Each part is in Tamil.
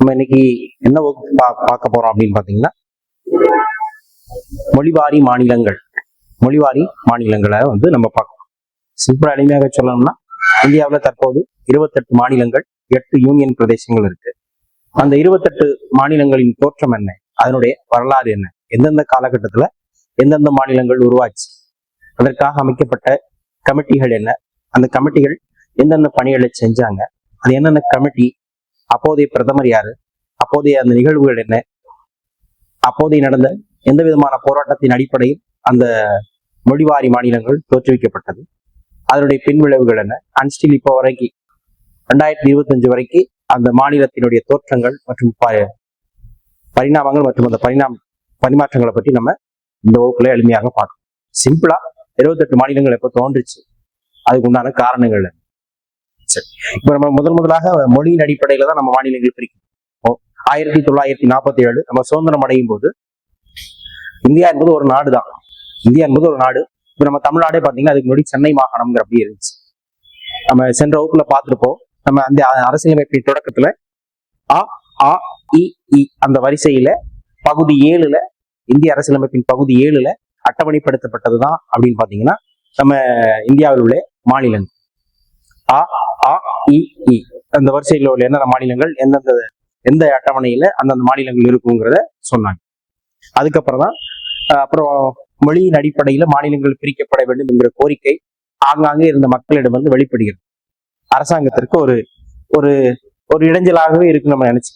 நம்ம இன்னைக்கு என்ன வகுப்பு பார்க்க போறோம் அப்படின்னு பாத்தீங்கன்னா, மொழிவாரி மாநிலங்களை நம்ம பார்க்கணும். சிம்பிளா எளிமையாக சொல்லணும்னா, இந்தியாவில் தற்போது 28 மாநிலங்கள், 8 யூனியன் பிரதேசங்கள் இருக்கு. அந்த 28 மாநிலங்களின் தோற்றம் என்ன, அதனுடைய வரலாறு என்ன, எந்தெந்த காலகட்டத்துல எந்தெந்த மாநிலங்கள் உருவாச்சு, அதற்காக அமைக்கப்பட்ட கமிட்டிகள் என்ன, அந்த கமிட்டிகள் எந்தெந்த பணிகளை செஞ்சாங்க, அது என்னென்ன கமிட்டி, அப்போதைய பிரதமர் யாரு, அப்போதைய அந்த நிகழ்வுகள் என்ன, அப்போதைய நடந்த எந்த விதமான போராட்டத்தின் அடிப்படையில் அந்த மொழிவாரி மாநிலங்கள் தோற்றுவிக்கப்பட்டது, அதனுடைய பின்விளைவுகள் என்ன, அன்ஸ்டில் இப்போ வரைக்கும் 2025 வரைக்கும் அந்த மாநிலத்தினுடைய தோற்றங்கள் மற்றும் பரிணாமங்கள் மற்றும் அந்த பரிமாற்றங்களை பற்றி நம்ம இந்த வகுப்புல எளிமையாக பார்க்கணும். சிம்பிளா 28 மாநிலங்கள் எப்போ தோன்றுச்சு, அதுக்கு உண்டான காரணங்கள். சரி, இப்ப நம்ம முதலாக மொழியின் அடிப்படையில தான் நம்ம மாநிலங்கள் பிரிக்கணும். 1947 நம்ம சுதந்திரம் அடையும் போது இந்தியா என்பது ஒரு நாடு தான். இப்ப நம்ம தமிழ்நாடே பாத்தீங்கன்னா அதுக்கு முன்னாடி சென்னை மாகாணம்ங்கிற அப்படி இருந்துச்சு. நம்ம சென்ற வகுப்புல பார்த்திருப்போம். நம்ம அந்த அரசியலமைப்பின் தொடக்கத்துல அந்த வரிசையில பகுதி 7ல, இந்திய அரசியலமைப்பின் பகுதி 7ல அட்டவணைப்படுத்தப்பட்டதுதான் அப்படின்னு பாத்தீங்கன்னா நம்ம இந்தியாவில் உள்ள மாநிலங்கள் அந்த வரிசையில் உள்ள என்னென்ன மாநிலங்கள் எந்த அட்டவணையில அந்தந்த மாநிலங்கள் இருக்குங்கிறத சொன்னாங்க. அதுக்கப்புறம் தான் அப்புறம் மொழியின் அடிப்படையில மாநிலங்கள் பிரிக்கப்பட வேண்டும் என்கிற கோரிக்கை ஆங்காங்கே இருந்த மக்களிடம் வந்து வெளிப்படுகிறது. அரசாங்கத்திற்கு ஒரு ஒரு ஒரு இடைஞ்சலாகவே இருக்கு நம்ம நினைச்சு.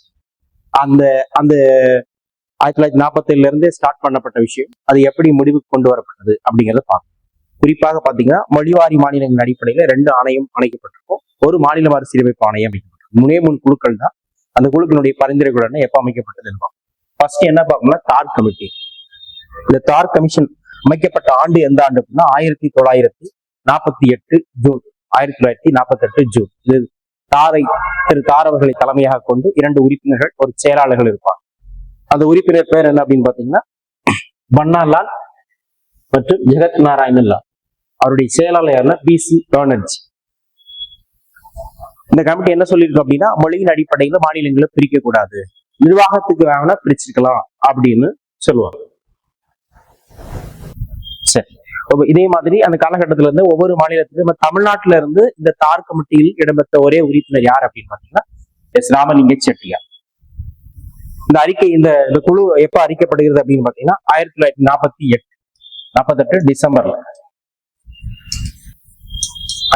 அந்த 1947 இருந்தே ஸ்டார்ட் பண்ணப்பட்ட விஷயம் அது எப்படி முடிவுக்கு கொண்டு வரப்பட்டது அப்படிங்கிறத பார்க்கணும். குறிப்பாக பாத்தீங்கன்னா மொழிவாரி மாநிலங்களின் அடிப்படையில 2 ஆணையம் அமைக்கப்பட்டிருக்கும். ஒரு மாநில மறுசீரமைப்பு ஆணையம் அமைக்கப்பட்டிருக்கும். 3 குழுக்கள் தான். அந்த குழுக்களுடைய பரிந்துரைகளுடன் எப்ப அமைக்கப்பட்டது என்போம். ஃபர்ஸ்ட் என்ன பார்க்கணும்னா தார் கமிட்டி. இந்த தார் கமிஷன் அமைக்கப்பட்ட ஆண்டு எந்த ஆண்டு அப்படின்னா 1948 ஜூன். 1948 ஜூன். இது திரு தார் அவர்களை தலைமையாக கொண்டு 2 உறுப்பினர்கள், ஒரு செயலாளர்கள் இருப்பார். அந்த உறுப்பினர் பேர் என்ன அப்படின்னு பாத்தீங்கன்னா பன்னாலால் மற்றும் ஜெகத் நாராயணன் லால். அவருடைய செயலாளர் BC பானர்ஜி. இந்த கமிட்டி என்ன சொல்லிருக்கு அப்படின்னா, மொழியின் அடிப்படையில மாநிலங்களை பிரிக்க கூடாது, நிர்வாகத்துக்கு வேணா பிரிச்சுக்கலாம் அப்படின்னு சொல்லுவாங்க. சரி, இதே மாதிரி அந்த காலகட்டத்தில இருந்து ஒவ்வொரு மாநிலத்திலும் தமிழ்நாட்டில இருந்து இந்த தார் கமிட்டியில் இடம்பெற்ற ஒரே உறுப்பினர் யார் அப்படின்னு பாத்தீங்கன்னா ராமலிங்க செட்டியார். இந்த அறிக்கை இந்த குழு எப்ப அறிக்கப்படுகிறது அப்படின்னு பாத்தீங்கன்னா 1948 டிசம்பர்ல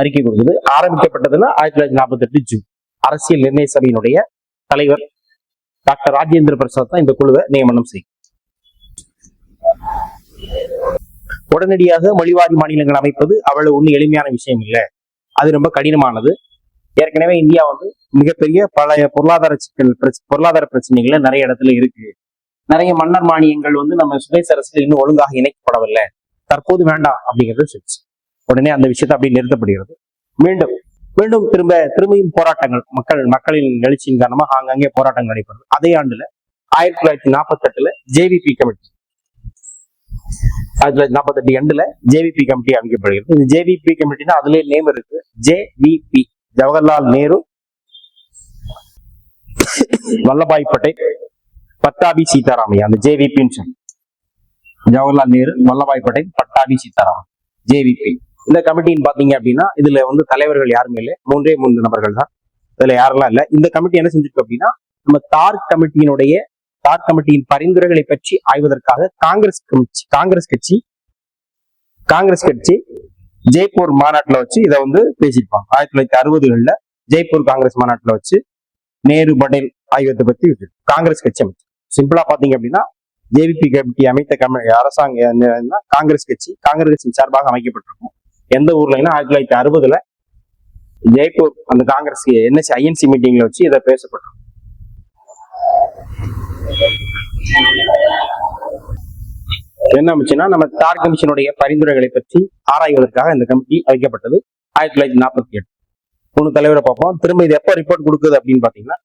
அறிக்கை கொடுக்குது. ஆரம்பிக்கப்பட்டதுன்னா 1948 ஜூன். அரசியல் நிர்ணய சபையினுடைய தலைவர் டாக்டர் ராஜேந்திர பிரசாத் தான் இந்த குழுவை நியமனம் செய்யும். உடனடியாக மொழிவாரி மாநிலங்கள் அமைப்பது அவ்வளவு ஒன்றும் எளிமையான விஷயம் இல்லை, அது ரொம்ப கடினமானது. ஏற்கனவே இந்தியா வந்து மிகப்பெரிய பழைய பொருளாதார பிரச்சனைகள்ல நிறைய இடத்துல இருக்கு. நிறைய மன்னர் மானியங்கள் வந்து நம்ம சுதேச அரசுல இன்னும் ஒழுங்காக இணைக்கப்படவில்லை, தற்போது வேண்டாம் அப்படிங்கிறது சொல்லிச்சு. உடனே அந்த விஷயத்தை அப்படி நிறுத்தப்படுகிறது. மீண்டும் திரும்பியும் போராட்டங்கள், மக்களின் எழுச்சியின் காரணமாக ஆங்காங்கே போராட்டங்கள் நடைபெறுது. அதே ஆண்டுல 1948 ஜேவிபி கமிட்டி, 1948 எண்டுல ஜேவிபி கமிட்டி அமைக்கப்படுகிறது. இந்த ஜேவிபி கமிட்டினா அதுல நேம் இருக்கு, JVP, ஜவஹர்லால் நேரு, வல்லபாய் பட்டேல், பட்டாபி சீதாராமையா. அந்த ஜேவிபின்னு சொல்லி ஜவஹர்லால் நேரு, வல்லபாய் பட்டேல், பட்டாபி சீதாராமன், ஜேவிபி. இந்த கமிட்டின்னு பாத்தீங்க அப்படின்னா இதுல வந்து தலைவர்கள் யாருமே இல்லை, 3 நபர்கள் தான். இதுல யாரெல்லாம் இல்ல. இந்த கமிட்டி என்ன செஞ்சிருக்கு அப்படின்னா, நம்ம தார் கமிட்டியின் பரிந்துரைகளை பற்றி ஆய்வதற்காக காங்கிரஸ் கட்சி ஜெய்ப்பூர் மாநாட்டுல வச்சு இதை வந்து பேசியிருப்பாங்க. 1960களில் ஜெய்ப்பூர் காங்கிரஸ் மாநாட்டுல வச்சு நேரு, பட்டேல் ஆகியவற்றை பத்தி காங்கிரஸ் கட்சி அமைச்சு. சிம்பிளா பாத்தீங்க அப்படின்னா ஜேவிபி கமிட்டி அமைத்த அரசாங்கம் காங்கிரஸ் கட்சியின் சார்பாக அமைக்கப்பட்டிருக்கும். எந்த ஊர்லன்னா 1960ல ஜெய்ப்பூர் அந்த காங்கிரஸ் INC மீட்டிங்ல வச்சு இதை பேசப்பட்டிருக்கும். என்ன ஆச்சுன்னா, நம்ம தார் கமிஷனுடைய பரிந்துரைகளை பற்றி ஆராய்வதற்காக இந்த கமிட்டி வைக்கப்பட்டது. 1948 3 தலைவரை பார்ப்போம். திரும்ப இது எப்ப ரிப்போர்ட் கொடுக்குது அப்படின்னு பாத்தீங்கன்னா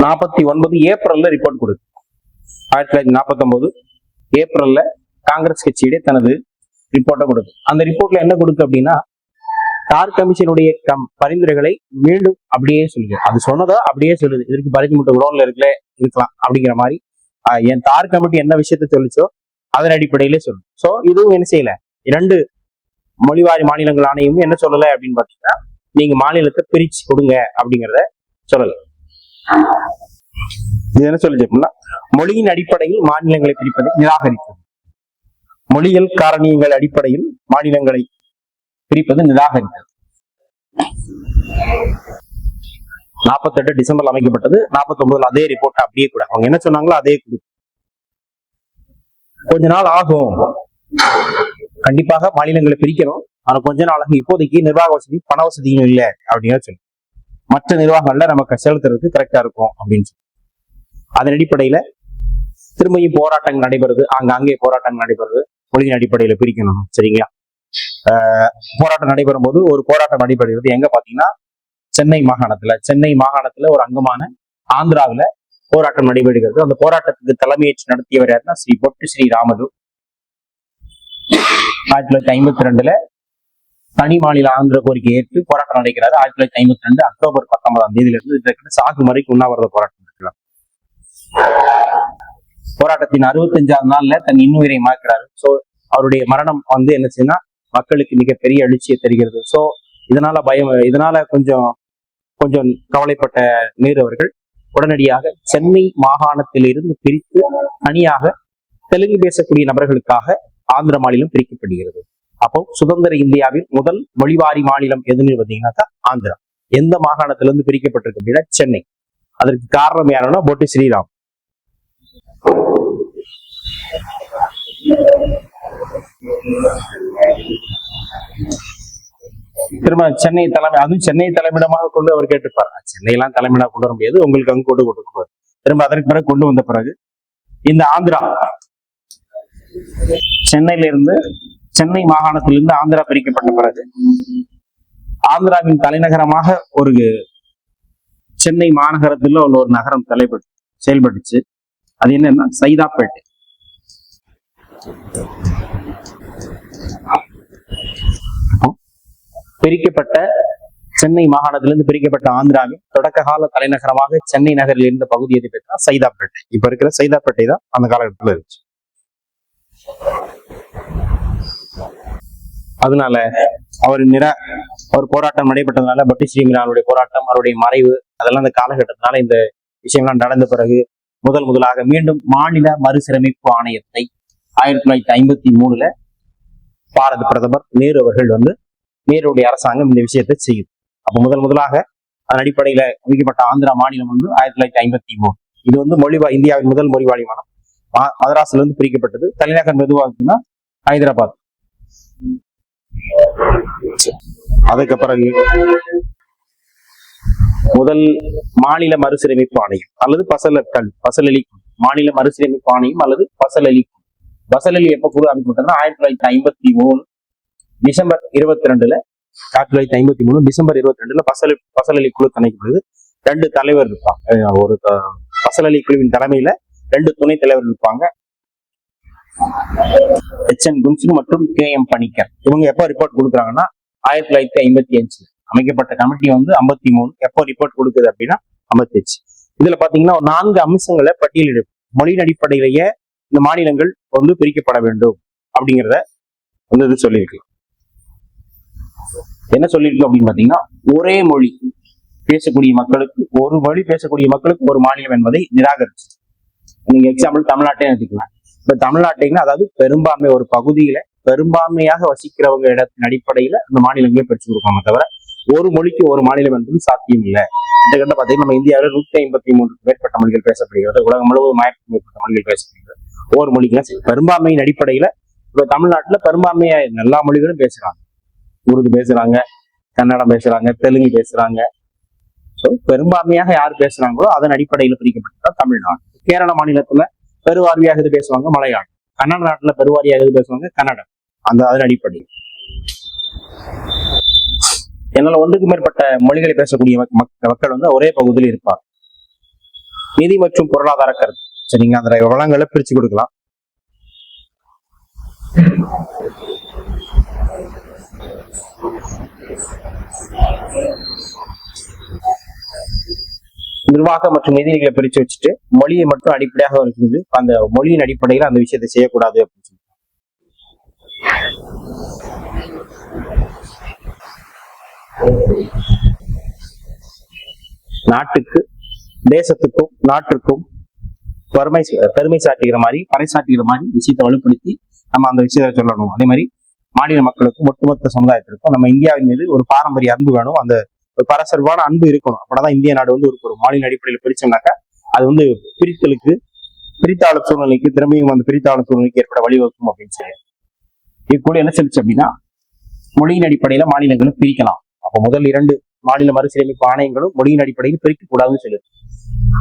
49 ஏப்ரல்ல ரிப்போர்ட் கொடுக்குது. 1949 ஏப்ரல்ல காங்கிரஸ் கட்சியிலே தனது ரிப்போர்ட்டை கொடுக்கு. அந்த ரிப்போர்ட்ல என்ன கொடுக்கு அப்படின்னா, தார் கமிஷனுடைய பரிந்துரைகளை மீண்டும் அப்படியே சொல்லுது. அது சொன்னதோ அப்படியே சொல்லுது. இதற்கு பரிசு முட்டை குடோன்ல இருக்கலாம் அப்படிங்கிற மாதிரி என் தார் கமிட்டி என்ன விஷயத்த சொல்லிச்சோ அதன் அடிப்படையிலே சொல்லுது. சோ இதுவும் என்ன செய்யல, 2 மொழிவாரி மாநிலங்கள் ஆணையமும் என்ன சொல்லல அப்படின்னு பாத்தீங்கன்னா, நீங்க மாநிலத்தை பிரிச்சு கொடுங்க அப்படிங்கிறத சொல்லல. இது என்ன சொல்லுச்சு அப்படின்னா, மொழியின் அடிப்படையில் மாநிலங்களை பிரிப்பதை நிராகரித்தது. மொழியியல் காரணியங்கள் அடிப்படையில் மாநிலங்களை பிரிப்பது நிராகரித்தது. 48 டிசம்பர்ல அமைக்கப்பட்டது. 49 அதே ரிப்போர்ட் அப்படியே கூட அவங்க என்ன சொன்னாங்களோ அதே கூட. கொஞ்ச நாள் ஆகும், கண்டிப்பாக மாநிலங்களை பிரிக்கணும். ஆனா கொஞ்ச நாள் ஆகும். இப்போதைக்கு நிர்வாக வசதி பண வசதியும் இல்லை அப்படின்னு சொல்லி மற்ற நிர்வாகங்கள்ல நமக்கு செலுத்துறதுக்கு கரெக்டா இருக்கும் அப்படின்னு சொல்லி அதன் அடிப்படையில திரும்பியும் போராட்டங்கள் நடைபெறுது. அங்கே போராட்டங்கள் நடைபெறுது. மொழியின் அடிப்படையில பிரிக்கணும், சரிங்களா? போராட்டம் நடைபெறும் போது ஒரு போராட்டம் நடைபெறுகிறது எங்க பாத்தீங்கன்னா, சென்னை மாகாணத்துல ஒரு அங்கமான ஆந்திராவில போராட்டம் நடைபெறுகிறது. அந்த போராட்டத்துக்கு தலைமையேற்று நடத்தியவர் யாருன்னா ஸ்ரீ பொட்டு ஸ்ரீராமலு. 1952 தனி மாநில ஆந்திர கோரிக்கை ஏற்று போராட்டம் நடக்கிறாரு. 1952 அக்டோபர் 19 சாகு வரைக்கும் உண்ணாவிரத போராட்டம் இருக்கிறார். போராட்டத்தின் 65வது நாள்ல தன் இன்னுயிரை மாக்கிறாரு. சோ அவருடைய மரணம் என்ன செய்யுன்னா மக்களுக்கு மிகப்பெரிய எழுச்சியை தருகிறது. சோ இதனால கொஞ்சம் கவலைப்பட்ட நேரு அவர்கள் உடனடியாக சென்னை மாகாணத்தில் இருந்து பிரித்து தனியாக தெலுங்கு பேசக்கூடிய நபர்களுக்காக ஆந்திர மாநிலம் பிரிக்கப்படுகிறது. அப்போ சுதந்திர இந்தியாவில் முதல் மொழிவாரி மாநிலம் எதுன்னு பார்த்தீங்கன்னாக்கா ஆந்திரா. எந்த மாகாணத்திலிருந்து பிரிக்கப்பட்டிருக்கு அப்படின்னா சென்னை. அதற்கு காரணம் யாருன்னா பொட்டு ஸ்ரீராம். திரும்ப சென்னை தலைமையிடமாக கொண்டு அவர் கேட்டிருப்பார். சென்னையெல்லாம் தலைமையிடமாக கொண்டு வர முடியாது, உங்களுக்கு அங்கு கொண்டு கொடுப்பார். திரும்ப அதற்கு பிறகு கொண்டு வந்த பிறகு இந்த ஆந்திரா சென்னை மாகாணத்திலிருந்து ஆந்திரா பிரிக்கப்பட்ட பிறகு ஆந்திராவின் தலைநகரமாக ஒரு சென்னை மாநகரத்தில் ஒரு நகரம் செயல்பட்டுச்சு. அது என்னன்னா சைதாப்பேட்டை. பிரிக்கப்பட்ட சென்னை மாகாணத்திலிருந்து பிரிக்கப்பட்ட ஆந்திராவின் தொடக்க கால தலைநகரமாக சென்னை நகரில் இருந்த பகுதி எது பெற்றா சைதாப்பேட்டை. இப்ப இருக்கிற சைதாப்பேட்டை தான் அந்த காலகட்டத்தில் இருந்துச்சு. அதனால அவர் போராட்டம் நடைபெற்றதுனால பொட்டி ஸ்ரீராமலுடைய போராட்டம், அவருடைய மறைவு, அதெல்லாம் அந்த காலகட்டத்தினால இந்த விஷயம்லாம் நடந்த பிறகு முதலாக மீண்டும் மாநில மறுசீரமைப்பு ஆணையத்தை 1953 பாரத பிரதமர் நேரு அவர்கள் நேருடைய அரசாங்கம் இந்த விஷயத்தை செய்யுது. அப்ப முதலாக அதன் அடிப்படையில அமைக்கப்பட்ட ஆந்திரா மாநிலம் 1953. இது இந்தியாவின் முதல் மொழிவாரி மாநிலம். மதராஸ்ல இருந்து பிரிக்கப்பட்டது. தலைநகர் மெதுவாக ஹைதராபாத். அதுக்கு பிறகு முதல் மாநில மறுசீரமைப்பு ஆணையம் அல்லது பசலலி மாநில மறுசீரமைப்பு ஆணையம் அல்லது பசலலி எப்ப குழு அமைக்கப்பட்டதுன்னா 1953 டிசம்பர் 22 1953 டிசம்பர் 22 பசலலி குழு அமைக்கப்படுது. 2 தலைவர் இருப்பாங்க. ஒரு பசலலி குழுவின் தலைமையில 2 துணை தலைவர் இருப்பாங்க. HN குன்சில் மற்றும் KM பணிக்கர். இவங்க எப்ப ரிப்போர்ட் கொடுக்குறாங்கன்னா 1955 அமைக்கப்பட்ட கமிட்டி 53 எப்போ ரிப்போர்ட் கொடுக்குது அப்படின்னா 55. இதுல பாத்தீங்கன்னா 4 அம்சங்களை பட்டியலிடும். மொழியின் அடிப்படையிலேயே இந்த மாநிலங்கள் பிரிக்கப்பட வேண்டும் அப்படிங்கிறத இது சொல்லியிருக்கு. என்ன சொல்லியிருக்கு அப்படின்னு பாத்தீங்கன்னா, ஒரே மொழி பேசக்கூடிய மக்களுக்கு ஒரு மாநிலம் என்பதை நிராகரிச்சு. நீங்க எக்ஸாம்பிள் தமிழ்நாட்டே எடுத்துக்கலாம். இப்ப தமிழ்நாட்டில் அதாவது பெரும்பான்மை ஒரு பகுதியில பெரும்பான்மையாக வசிக்கிறவங்க இடத்தின் அடிப்படையில இந்த மாநிலங்களே பிரிச்சு கொடுப்பாங்க தவிர ஒரு மொழிக்கு ஒரு மாநிலம் என்பது சாத்தியம் இல்லை. இந்த கட்ட பாத்தீங்கன்னா நம்ம இந்தியாவில் 153 மேற்பட்ட மொழிகள் பேசப்படுகிறது. உலகம் முழுவதும் 1000 மேற்பட்ட மொழிகள் பேசப்படுகிறது. ஒவ்வொரு மொழிக்கும் பெரும்பான்மையின் அடிப்படையில இப்ப தமிழ்நாட்டுல பெரும்பான்மையா எல்லா மொழிகளும் பேசுறாங்க. உருது பேசுறாங்க, கன்னடம் பேசுறாங்க, தெலுங்கு பேசுறாங்க. பெரும்பான்மையாக யார் பேசுறாங்களோ அதன் அடிப்படையில் பிரிக்கப்பட்டதான் தமிழ்நாடு. கேரள மாநிலத்துல பெருவாரியாக இது பேசுவாங்க மலையாளம். கன்னட நாட்டுல பெருவாரியாக இது பேசுவாங்க கன்னடம். அதன் அடிப்படையில் என்னால 1க்கு மேற்பட்ட மொழிகளை பேசக்கூடிய மக்கள் ஒரே பகுதியில் இருப்பார். நிதி மற்றும் பொருளாதார கருத்து, சரிங்க, அந்த வளங்களை பிரிச்சு கொடுக்கலாம். நிர்வாக மற்றும் நிதிநிலைகளை பிரிச்சு வச்சுட்டு மொழியை மட்டும் அடிப்படையாக இருக்குது. அந்த மொழியின் அடிப்படையில் அந்த விஷயத்தை செய்யக்கூடாது அப்படின்னு சொல்லி நாட்டுக்கு, தேசத்துக்கும், நாட்டுக்கும் பெருமை சாட்டுகிற மாதிரி, பறைசாட்டுகிற மாதிரி விஷயத்தை வலுப்படுத்தி நம்ம அந்த விஷயத்தை சொல்லணும். அதே மாதிரி மாநில மக்களுக்கும் ஒட்டுமொத்த சமுதாயத்திற்கும் நம்ம இந்தியாவின் மீது ஒரு பாரம்பரிய அன்பு வேணும். அந்த ஒரு பரசர்வான அன்பு இருக்கணும். அப்படிதான் இந்திய நாடு ஒரு மாநில அடிப்படையில் பிரிச்சோம்னாக்கா அது பிரித்தாளும் சூழ்நிலைக்கு திரும்பியும் அந்த பிரித்தாளும் சூழ்நிலைக்கு ஏற்பட வழிவகுக்கும் அப்படின்னு சொல்லி இது கூட என்ன சொல்லிச்சு அப்படின்னா, மொழியின் அடிப்படையில மாநிலங்களை பிரிக்கலாம். அப்போ முதல் 2 மாநில மறுசீரமைப்பு ஆணையங்களும் மொழியின் அடிப்படையில் பிரிக்க கூடாதுன்னு சொல்லுது.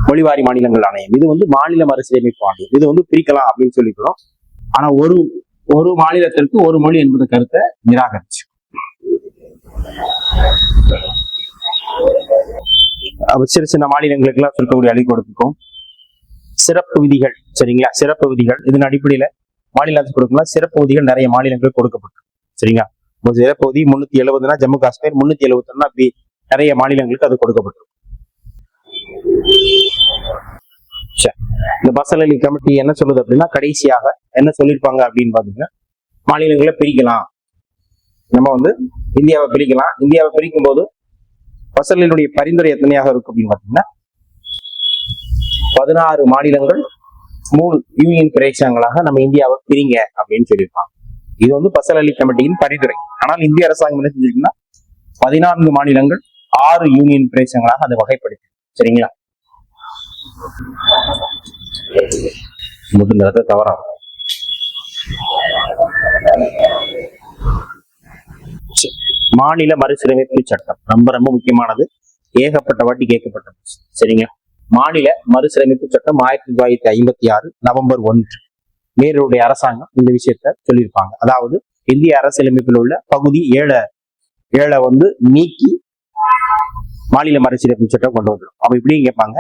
மொழிவாரி மாநிலங்கள் ஆணையம் இது மாநில மறுசீரமைப்பு ஆணையம், இது பிரிக்கலாம் அப்படின்னு சொல்லிக்கிறோம். ஆனா ஒரு மாநிலத்திற்கு ஒரு மொழி என்பது கருத்தை நிராகரிச்சு. சிறு சின்ன மாநிலங்களுக்கு எல்லாம் இருக்கக்கூடிய அழிக்கொடுக்கும் சிறப்பு விதிகள், சரிங்களா? சிறப்பு விதிகள் இதன் அடிப்படையில மாநில அரசு கொடுக்கலாம். சிறப்பு விதிகள் நிறைய மாநிலங்களுக்கு கொடுக்கப்பட்டு, சரிங்களா? சிறப்பு விதி 370 ஜம்மு காஷ்மீர், 371 அப்படி நிறைய மாநிலங்களுக்கு அது கொடுக்கப்பட்டிருக்கும். இந்த பசல் அலி கமிட்டி என்ன சொல்லுது அப்படின்னா, கடைசியாக என்ன சொல்லியிருப்பாங்க அப்படின்னு பாத்தீங்கன்னா, மாநிலங்களை பிரிக்கலாம், நம்ம இந்தியாவை பிரிக்கலாம். இந்தியாவை பிரிக்கும் போது பசலினுடைய பரிந்துரை எத்தனையாக இருக்கும் அப்படின்னு பாத்தீங்கன்னா, 16 மாநிலங்கள் 3 யூனியன் பிரதேசங்களாக நம்ம இந்தியாவை பிரிங்க அப்படின்னு சொல்லியிருப்பாங்க. இது பசல் அலி கமிட்டியின் பரிந்துரை. ஆனால் இந்திய அரசாங்கம் என்ன செஞ்சிருக்குன்னா, 14 மாநிலங்கள் 6 யூனியன் பிரதேசங்களாக அதை வகைப்படுத்தி, சரிங்களா? முதல் தவறா மாநில மறுசீரமைப்பு சட்டம் ரொம்ப ரொம்ப முக்கியமானது. ஏகப்பட்ட வாட்டி கேட்கப்பட்டது, சரிங்களா? மாநில மறுசீரமைப்பு சட்டம் 1956 நவம்பர் 1 நேருடைய அரசாங்கம் இந்த விஷயத்த சொல்லியிருப்பாங்க. அதாவது இந்திய அரசியலமைப்பில் உள்ள பகுதி 7 நீக்கி மாநில மறுசீரமைப்பு சட்டம் கொண்டு வந்துடும். அப்ப இப்படியும் கேட்பாங்க.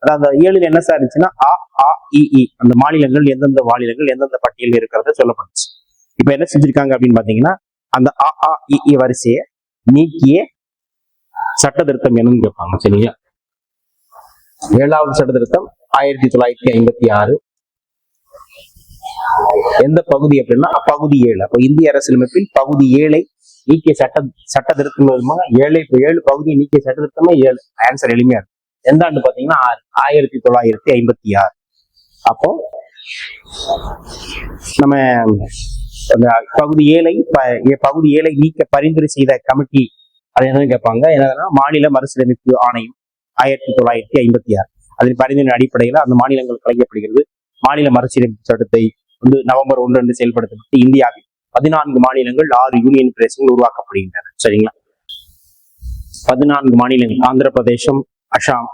அதாவது 7 என்ன சார் இருந்துச்சுன்னா, அந்த மாநிலங்கள் எந்தெந்த மாநிலங்கள் எந்தெந்த பட்டியல் இருக்கிறத சொல்லப்பட்டுச்சு. இப்ப என்ன செஞ்சிருக்காங்க அப்படின்னு பாத்தீங்கன்னா, அந்த வரிசையை நீக்கிய சட்ட திருத்தம் என்னன்னு கேட்பாங்க, சரிங்களா? 7வது சட்ட திருத்தம் 1956. எந்த பகுதி அப்படின்னா பகுதி 7. அப்போ இந்திய அரசியலமைப்பில் பகுதி 7 நீக்கிய சட்ட திருத்தம் 7 பகுதியை நீக்கிய சட்ட திருத்தமே 7. ஆன்சர் எளிமையா இருக்கு. எந்த ஆண்டு பாத்தீங்கன்னா 1956. அப்போ நம்ம அந்த பகுதி 7 நீக்க பரிந்துரை செய்த கமிட்டி அது என்னன்னு கேட்பாங்க. என்னன்னா மாநில மறுசீரமைப்பு ஆணையம் 1956. அதன் பரிந்துரை அடிப்படையில் அந்த மாநிலங்கள் கலைக்கப்படுகிறது. மாநில மறுசீரமைப்பு சட்டத்தை நவம்பர் 1 செயல்படுத்தப்பட்டு இந்தியாவில் 14 மாநிலங்கள் 6 யூனியன் பிரதேசங்கள் உருவாக்கப்படுகின்றன, சரிங்களா? 14 மாநிலங்கள்: ஆந்திர பிரதேசம், அசாம்,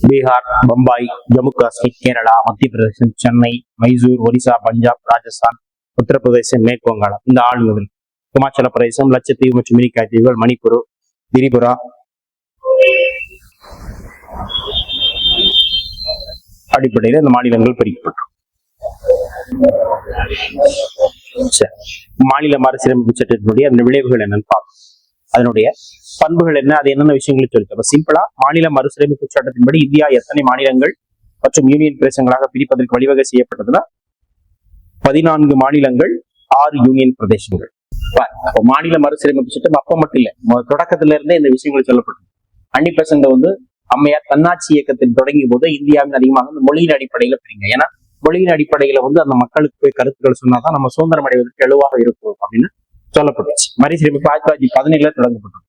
பீகார், பம்பாய், ஜம்மு காஷ்மீர், கேரளா, மத்திய பிரதேசம், சென்னை, மைசூர், ஒரிசா, பஞ்சாப், ராஜஸ்தான், உத்தரப்பிரதேசம், மேற்கு வங்காளம். இந்த ஆளுநர்கள் இமாச்சல பிரதேசம், லட்சத்தீவு மற்றும் மினிக்காய் தீவுகள், மணிப்பூர், திரிபுரா அடிப்படையில் இந்த மாநிலங்கள் பிரிக்கப்பட்டன. மாநில மறுசீரமைப்பு சட்டத்தினுடைய அந்த விளைவுகள் என்னன்னு பார்ப்போம். அதனுடைய பண்புகள் என்ன, அது என்னென்ன விஷயங்களை சொல்லிட்டு சிம்பிளா மாநில மறுசீரமைப்பு சட்டத்தின்படி இந்தியா எத்தனை மாநிலங்கள் மற்றும் யூனியன் பிரதேசங்களாக பிரிப்பதற்கு வழிவகை செய்யப்பட்டதுன்னா 14 மாநிலங்கள் 6 யூனியன் பிரதேசங்கள். மாநில மறுசீரமைப்பு சட்டம் அப்ப மட்டும் இல்ல, தொடக்கத்துல இருந்தே இந்த விஷயங்கள் சொல்லப்பட்டது. அன்னி பெசன்ட் அம்மையார் தன்னாட்சி இயக்கத்தில் தொடங்கிய போது இந்தியாவின் அதிகமாக இந்த மொழியின் அடிப்படையில பிரிங்க. ஏன்னா மொழியின் அடிப்படையில அந்த மக்களுக்கு போய் கருத்துக்கள் சொன்னாதான் நம்ம சுதந்திரம் அடைவதற்கு எழுவாக இருக்கும் அப்படின்னு சொல்லப்பட்டுச்சு. மறுசீரமைப்பு 1917 தொடங்கப்பட்டது.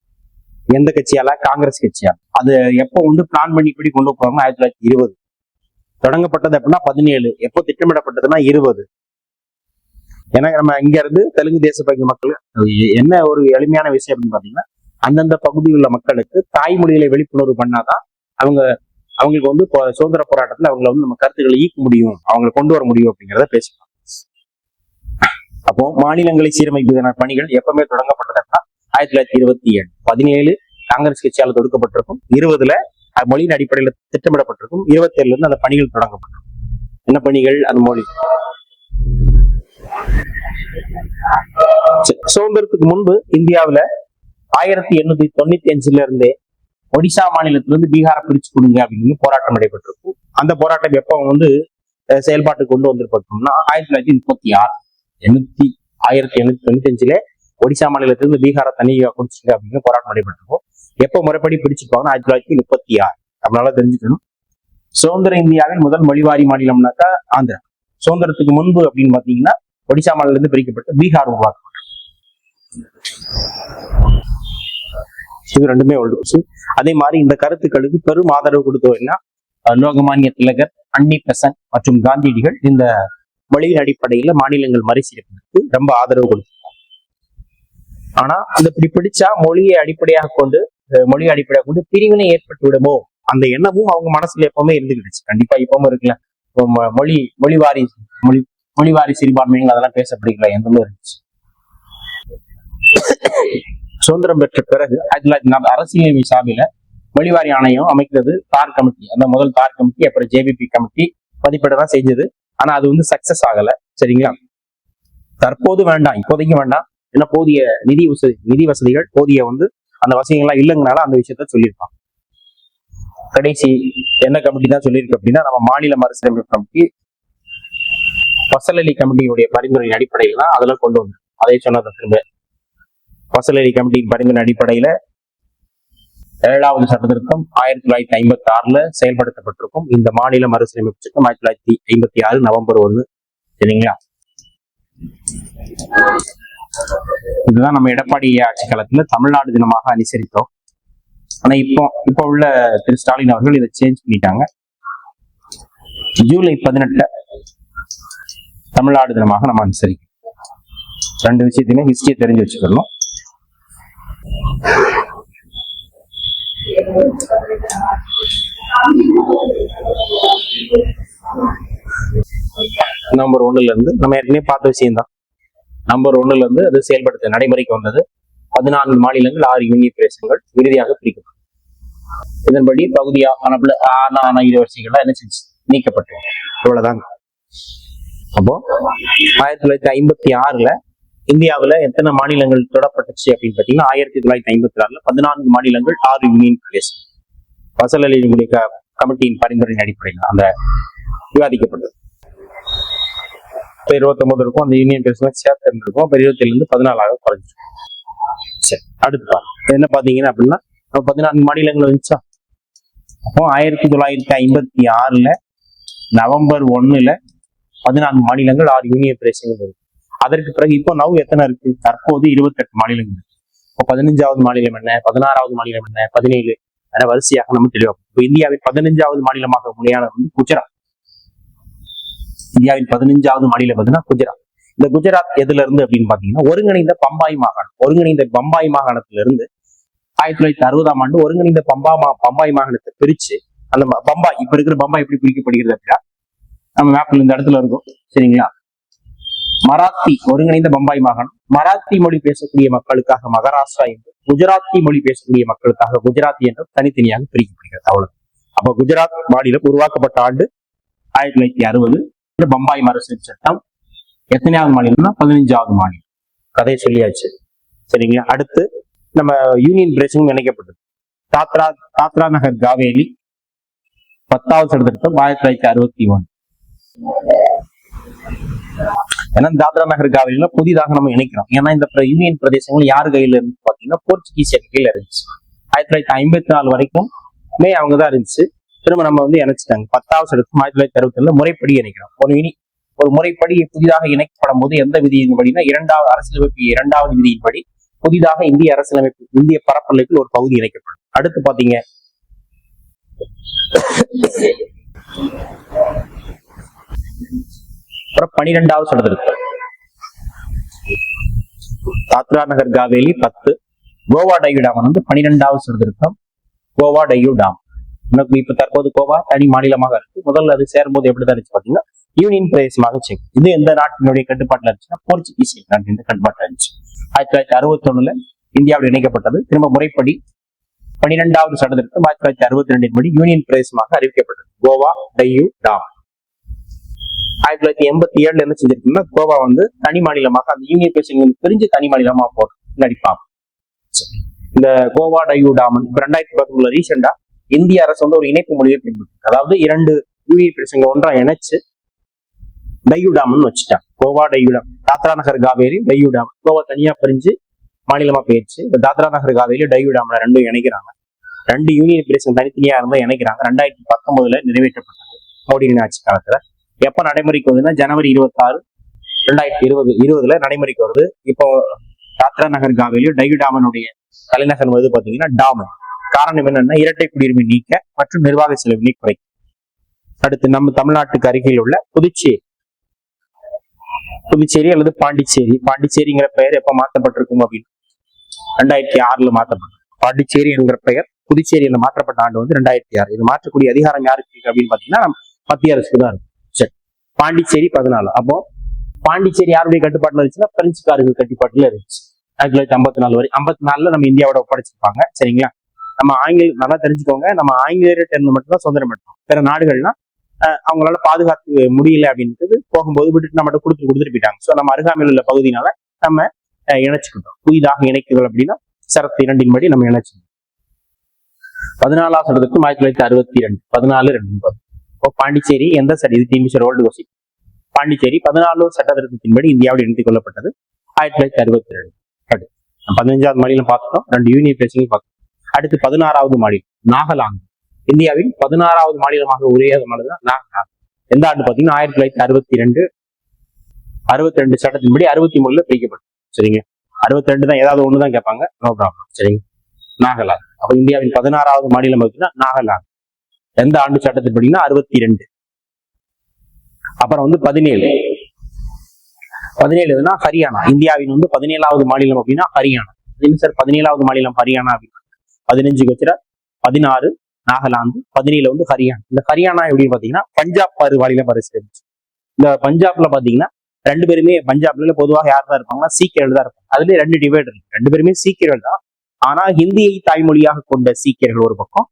எந்த கட்சியால? காங்கிரஸ் கட்சியால. அது எப்போ பிளான் பண்ணி இப்படி கொண்டு போறாங்க? 1920 தொடங்கப்பட்டது அப்படின்னா 17. எப்போ திட்டமிடப்பட்டதுன்னா 20. ஏன்னா நம்ம இங்க இருந்து தெலுங்கு தேச பகுதி மக்கள் என்ன ஒரு எளிமையான விஷயம் அப்படின்னு பாத்தீங்கன்னா, அந்தந்த பகுதியில் உள்ள மக்களுக்கு தாய்மொழியில விழிப்புணர்வு பண்ணாதான் அவங்களுக்கு சுதந்திர போராட்டத்துல அவங்களை நம்ம கருத்துக்களை ஈர்க்க முடியும், அவங்களை கொண்டு வர முடியும் அப்படிங்கிறத பேசலாம். அப்போ மாநிலங்களை சீரமைப்பதற்கான பணிகள் எப்பவுமே தொடங்கப்பட்டதுன்னா 1927. 17 காங்கிரஸ் கட்சியால் தொடுக்கப்பட்டிருக்கும். 20 மொழியின் அடிப்படையில் திட்டமிடப்பட்டிருக்கும். 27 அந்த பணிகள் தொடங்கப்பட்டிருக்கும். என்ன பணிகள்? அந்த மொழி சுதந்திரத்துக்கு முன்பு இந்தியாவில 1895 இருந்தே ஒடிசா மாநிலத்திலிருந்து பீகாரை பிரிச்சு கொடுங்க அப்படின்னு போராட்டம் நடைபெற்றிருக்கும். அந்த போராட்டம் எப்போ செயல்பாட்டுக்கு கொண்டு வந்திருப்போம்னா 1936 1895 ஒடிசா மாநிலத்திலிருந்து பீகாரை தனியாக குடிச்சுங்க அப்படின்னு போராட்டம் நடைபெற்றிருக்கும். எப்போ முறைப்படி பிரிச்சுப்பாங்கன்னா 1936. அதனால தெரிஞ்சுக்கணும். சுதந்திர இந்தியாவின் முதல் மொழிவாரி மாநிலம்னாக்கா ஆந்திரா. சுதந்திரத்துக்கு முன்பு அப்படின்னு பாத்தீங்கன்னா ஒடிசா மாநிலத்திலிருந்து பிரிக்கப்பட்டு பீகார் உருவாக்கப்பட்டது. இது ரெண்டுமே ஓல்டு கொஸ்டின். அதே மாதிரி இந்த கருத்துக்களுக்கு பெரும் ஆதரவு கொடுத்தவர்னா லோகமானிய திலகர், அன்னி பெசன்ட் மற்றும் காந்தியடிகள் இந்த மொழியின் அடிப்படையில மாநிலங்கள் மறுசீரமைப்புக்கு ரொம்ப ஆதரவு கொடுத்தாங்க. ஆனா அந்த இப்படி பிடிச்சா மொழியை அடிப்படையாக கொண்டு பிரிவினை ஏற்பட்டு விடுமோ அந்த எண்ணமும் அவங்க மனசுல எப்பவுமே இருந்துக்கிடுச்சு. கண்டிப்பா இப்பவும் இருக்குல்ல, மொழிவாரி சிறுபான்மைகள் அதெல்லாம் பேசப்படுகிற எந்தமும் இருந்துச்சு. சுதந்திரம் பெற்ற பிறகு 1940 அரசியலமைப்பு சார்பில மொழிவாரி ஆணையம் அமைக்கிறது. தார் கமிட்டி, அந்த முதல் தார் கமிட்டி, அப்புறம் ஜேபிபி கமிட்டி மதிப்பீடு தான் செஞ்சது. ஆனா அது சக்சஸ் ஆகல. சரிங்களா? தற்போது வேண்டாம், இப்போதைக்கு வேண்டாம். ஏன்னா போதிய நிதி வசதிகள் போதிய அந்த வசதிகள்லாம் இல்லைங்கனால அந்த விஷயத்த சொல்லியிருப்பாங்க. கடைசி என்ன கமிட்டி தான் சொல்லியிருக்கு அப்படின்னா, நம்ம மாநில மறுசீரமைப்பு கமிட்டி ஃபசல் அலி கமிட்டியுடைய பரிந்துரையின் அடிப்படையில் தான் அதெல்லாம் கொண்டு வந்து அதை சொன்னதை திரும்ப ஃபசல் அலி கமிட்டியின் பரிந்துரை அடிப்படையில 7வது சட்ட திருத்தம் 1956 செயல்படுத்தப்பட்டிருக்கும். இந்த மாநில மறுசீரமைப்பு சட்டம் 1956 நவம்பர் 1. சரிங்களா? இதுதான் நம்ம எடப்பாடி ஆட்சி காலத்துல தமிழ்நாடு தினமாக அனுசரித்தோம். ஆனா இப்போ உள்ள திரு ஸ்டாலின் அவர்கள் இதை சேஞ்ச் பண்ணிட்டாங்க. ஜூலை 18 தமிழ்நாடு தினமாக நம்ம அனுசரிக்கிறோம். ரெண்டு விஷயத்தையுமே ஹிஸ்டரியை தெரிஞ்சு வச்சுக்கணும். நம்பர் 1ல இருந்து நம்ம ஏற்கனவே பார்த்த விஷயம்தான். நம்பர் 1ல இருந்து அது செயல்படுத்த நடைமுறைக்கு வந்தது. 14 மாநிலங்கள், 6 யூனியன் பிரதேசங்கள் இறுதியாக பிரிக்கப்படும். இதன்படி பகுதியா யூனிவர்சிட்டிகள்லாம் என்ன செஞ்சு நீக்கப்பட்டது. இவ்வளவுதாங்க. அப்போ 1956 இந்தியாவில எத்தனை மாநிலங்கள் தொடப்பட்டுச்சு அப்படின்னு பாத்தீங்கன்னா 1956 14 மாநிலங்கள், 6 யூனியன் பிரதேசம். ஃபசல் அலி கமிட்டியின் பரிந்துரையின் அடிப்படையில் அந்த விவாதிக்கப்பட்டது. 29 இருக்கும் அந்த யூனியன் பிரதேசம் சேர்த்து இருந்திருக்கும். அப்ப 27 இருந்து 14 குறைஞ்சிருக்கும். சரி, அடுத்து என்ன பாத்தீங்கன்னா அப்படின்னா 14 மாநிலங்கள் வந்துச்சா. அப்போ 1956 நவம்பர் 1 14 மாநிலங்கள், 6 யூனியன் பிரதேசங்கள் இருக்கு. அதற்கு பிறகு இப்போ எத்தனை இருக்கு? தற்போது 28 மாநிலங்கள். இப்போ 15வது மாநிலம் என்ன, 16வது மாநிலம் என்ன, 17 வரிசையாக நம்ம தெளிவாகும். இப்போ இந்தியாவின் 15வது மாநிலமாக முறையானது குஜராத். இந்தியாவின் 15வது மாநிலம் பார்த்தீங்கன்னா குஜராத். இந்த குஜராத் எதுல இருந்து அப்படின்னு பாத்தீங்கன்னா ஒருங்கிணைந்த பம்பாய் மாகாணத்திலிருந்து 1960ஆம் ஆண்டு ஒருங்கிணைந்த பம்பாய் மாகாணத்தை பிரிச்சு அந்த பம்பாய், இப்ப இருக்கிற பம்பாய் எப்படி பிரிக்கப்படுகிறது அப்படின்னா நம்ம மேப்ல இந்த இடத்துல இருக்கும். சரிங்களா? மராத்தி ஒருங்கிணைந்த பம்பாய் மாகாணம், மராத்தி மொழி பேசக்கூடிய மக்களுக்காக மகாராஷ்டிரா என்று, குஜராத்தி மொழி பேசக்கூடிய மக்களுக்காக குஜராத்தி என்று தனித்தனியாக பிரிக்கப்படுகிறது. அவ்வளவு. அப்ப குஜராத் மாநிலம் உருவாக்கப்பட்ட ஆண்டு 1960. பம்பாய் மறுசீரமைப்பு சட்டம் எத்தனையாவது மாநிலம்னா 15வது மாநிலம். கதையை சொல்லியாச்சு. சரிங்களா? அடுத்து நம்ம யூனியன் பிரதேசம் இணைக்கப்பட்டது. தாத்ரா நகர் காவேரி 10வது சட்ட திருத்தம் 1961. ஏன்னா தாத்ரா நகர் காவேரியில புதிதாக நம்ம இணைக்கிறோம். ஏன்னா இந்த யூனியன் பிரதேசங்கள் யார் கையில இருந்து பாத்தீங்கன்னா போர்ச்சுகீசியர் கையில இருந்துச்சு. 1954 வரைக்கும் அவங்கதான் இருந்துச்சு. திரும்ப நம்ம இணைச்சிட்டாங்க. 10வது சட்டத்தில் 1967 முறைப்படி இணைக்கிறோம். ஒரு முறைப்படி புதிதாக இணைக்கப்படும் போது எந்த விதியின்படினா 2வது அரசியலமைப்பு 2வது விதியின்படி புதிதாக இந்திய பரப்பளவில் ஒரு பகுதி இணைக்கப்படும். அடுத்து பாத்தீங்க அப்புறம் 12வது சட்ட திருத்தம் தாத்ரா நகர் காவேரி 10, கோவா டையூ டாம் 12வது சட்ட திருத்தம். கோவா டையூ டாம் இப்ப தற்போது கோவா தனி மாநிலமாக இருக்கு. முதல்ல அது சேரும்போது எப்படிதான் இருந்துச்சு பாத்தீங்கன்னா யூனியன் பிரதேசமாக செக். இது எந்த நாட்டினுடைய கட்டுப்பாட்டுல இருந்துச்சுன்னா போர்ச்சுகீஸ் நாட்டின் கட்டுப்பாட்டுல இருந்துச்சு. 1961 இந்தியாவில் இணைக்கப்பட்டது. திரும்ப முறைப்படி 12வது சட்ட திருத்தம் 1962 படி யூனியன் பிரதேசமாக அறிவிக்கப்பட்டது கோவா டையூ டாம். 1987 என்ன செஞ்சிருக்குன்னா கோவா தனி மாநிலமாக அந்த யூனியன் பிரதேசங்கள் பிரிஞ்சு தனி மாநிலமாக போட்டு நடிப்பாங்க. இந்த கோவா டையூ டாமன் இப்ப 2019 ரீசெண்டா இந்திய அரசு வந்து ஒரு இணைப்பு மொழியை பின்பற்று, அதாவது 2 யூனியன் பிரதேசங்களை ஒன்றா இணைச்சு டையூ டாமன் வச்சுட்டாங்க. கோவா டையூ டாமன், தாத்ரா நகர் காவேரி டையூ டாமன். கோவா தனியா பிரிஞ்சு மாநிலமா போயிடுச்சு. இந்த தாத்ரா நகர் காவேரி டையூ டாமன் ரெண்டும் இணைக்கிறாங்க. 2 யூனியன் பிரதேசம் தனித்தனியா இருந்தா இணைக்கிறாங்க. 2019 நிறைவேற்றப்பட்டது மோடியின் ஆட்சி காலத்துல. எப்ப நடைமுறைக்கு வருதுன்னா ஜனவரி 26, 2020 நடைமுறைக்கு வருது. இப்போ தாத்ரா நகர் காவேரி டையூ டாமனுடைய தலைநகர் வந்து பாத்தீங்கன்னா டாமன். காரணம் என்னன்னா இரட்டை குடியுரிமை நீக்க மற்றும் நிர்வாக செலவினை குறைக்க. அடுத்து நம்ம தமிழ்நாட்டுக்கு அருகில் உள்ள புதுச்சேரி அல்லது பாண்டிச்சேரி. பாண்டிச்சேரிங்கிற பெயர் எப்ப மாற்றப்பட்டிருக்கும் அப்படின்னு 2006 மாற்றப்பட்டது. பாண்டிச்சேரி என்கிற பெயர் புதுச்சேரியில மாற்றப்பட்ட ஆண்டு வந்து 2006. இது மாற்றக்கூடிய அதிகாரம் யாருக்கு இருக்கு அப்படின்னு பாத்தீங்கன்னா மத்திய அரசுக்கு தான் இருக்கும். சரி, பாண்டிச்சேரி 14. அப்போ பாண்டிச்சேரி யாருடைய கட்டுப்பாட்டுல இருந்துச்சுன்னா பிரெஞ்சுக்காரர்கள் கட்டுப்பாட்டுல இருந்துச்சு. 1954 வரை. 54 நம்ம இந்தியாவோட ஒப்படைச்சிருப்பாங்க. சரிங்களா? நம்ம ஆங்கிலம் நல்லா தெரிஞ்சுக்கோங்க, நம்ம ஆங்கிலேயர்கிட்ட மட்டும் தான் சுதந்திரம் பெற்றோம். பிற நாடுகள்னா அவங்களால பாதுகாத்து முடியல அப்படின்றது போகும்போது விட்டுட்டு நம்மகிட்ட கொடுத்துட்டு போயிட்டாங்க. ஸோ நம்ம அருகாமையில் உள்ள பகுதினால நம்ம இணைச்சுக்கிட்டோம். புதிதாக இணைக்குதல் அப்படின்னா சரத்து 2 படி நம்ம இணைச்சிருக்கோம். 14ஆம் சட்டத்துக்கும் 1962 14/2. இப்போ பாண்டிச்சேரி எந்த சட்டம்? இது டிஎன்பிசி ஓல்டு கொஸ்டின். பாண்டிச்சேரி 14 சட்ட திருத்தத்தின்படி இந்தியாவோடு இணைத்துக் கொள்ளப்பட்டது 1962. 15வது மாநிலம் பார்த்துட்டோம், 2 யூனியன் பிரதேசங்களும் பார்த்தோம். அடுத்து 16வது மாநிலம் நாகாலாந்து. இந்தியாவின் 16வது மாநிலமாக உருவானது நாகாலாந்து. எந்த ஆண்டு பார்த்தீங்கன்னா 1962. 62 சட்டத்தின்படி 63 பிரிக்கப்பட்டது. சரிங்க, 62 தான், ஏதாவது ஒண்ணுதான் கேட்பாங்க, நோ ப்ராப்ளம். சரிங்க, நாகாலாந்து. அப்ப இந்தியாவின் 16வது மாநிலம் பார்த்தீங்கன்னா நாகாலாந்து. எந்த ஆண்டு சட்டத்தின்படினா 62. அப்புறம் வந்து 17 எதுனா ஹரியானா. இந்தியாவின் வந்து 17வது மாநிலம் அப்படின்னா ஹரியானா. சார் 17வது மாநிலம் ஹரியானா அப்படின்னு 15 குஜராத், 16 நாகாலாந்து, 17 வந்து ஹரியானா. இந்த ஹரியானா எப்படின்னு பாத்தீங்கன்னா பஞ்சாப் மாநிலம் பரிசீலிச்சு. இந்த பஞ்சாப்ல பாத்தீங்கன்னா 2 பேருமே பஞ்சாப்ல பொதுவாக யார் தான் இருப்பாங்கன்னா சீக்கியர்கள் தான் இருப்பாங்க. அதுல 2 டிவைட் இருக்கு. 2 பேருமே சீக்கியர்கள் தான். ஆனா ஹிந்தியை தாய்மொழியாக கொண்ட சீக்கியர்கள் ஒரு பக்கம்,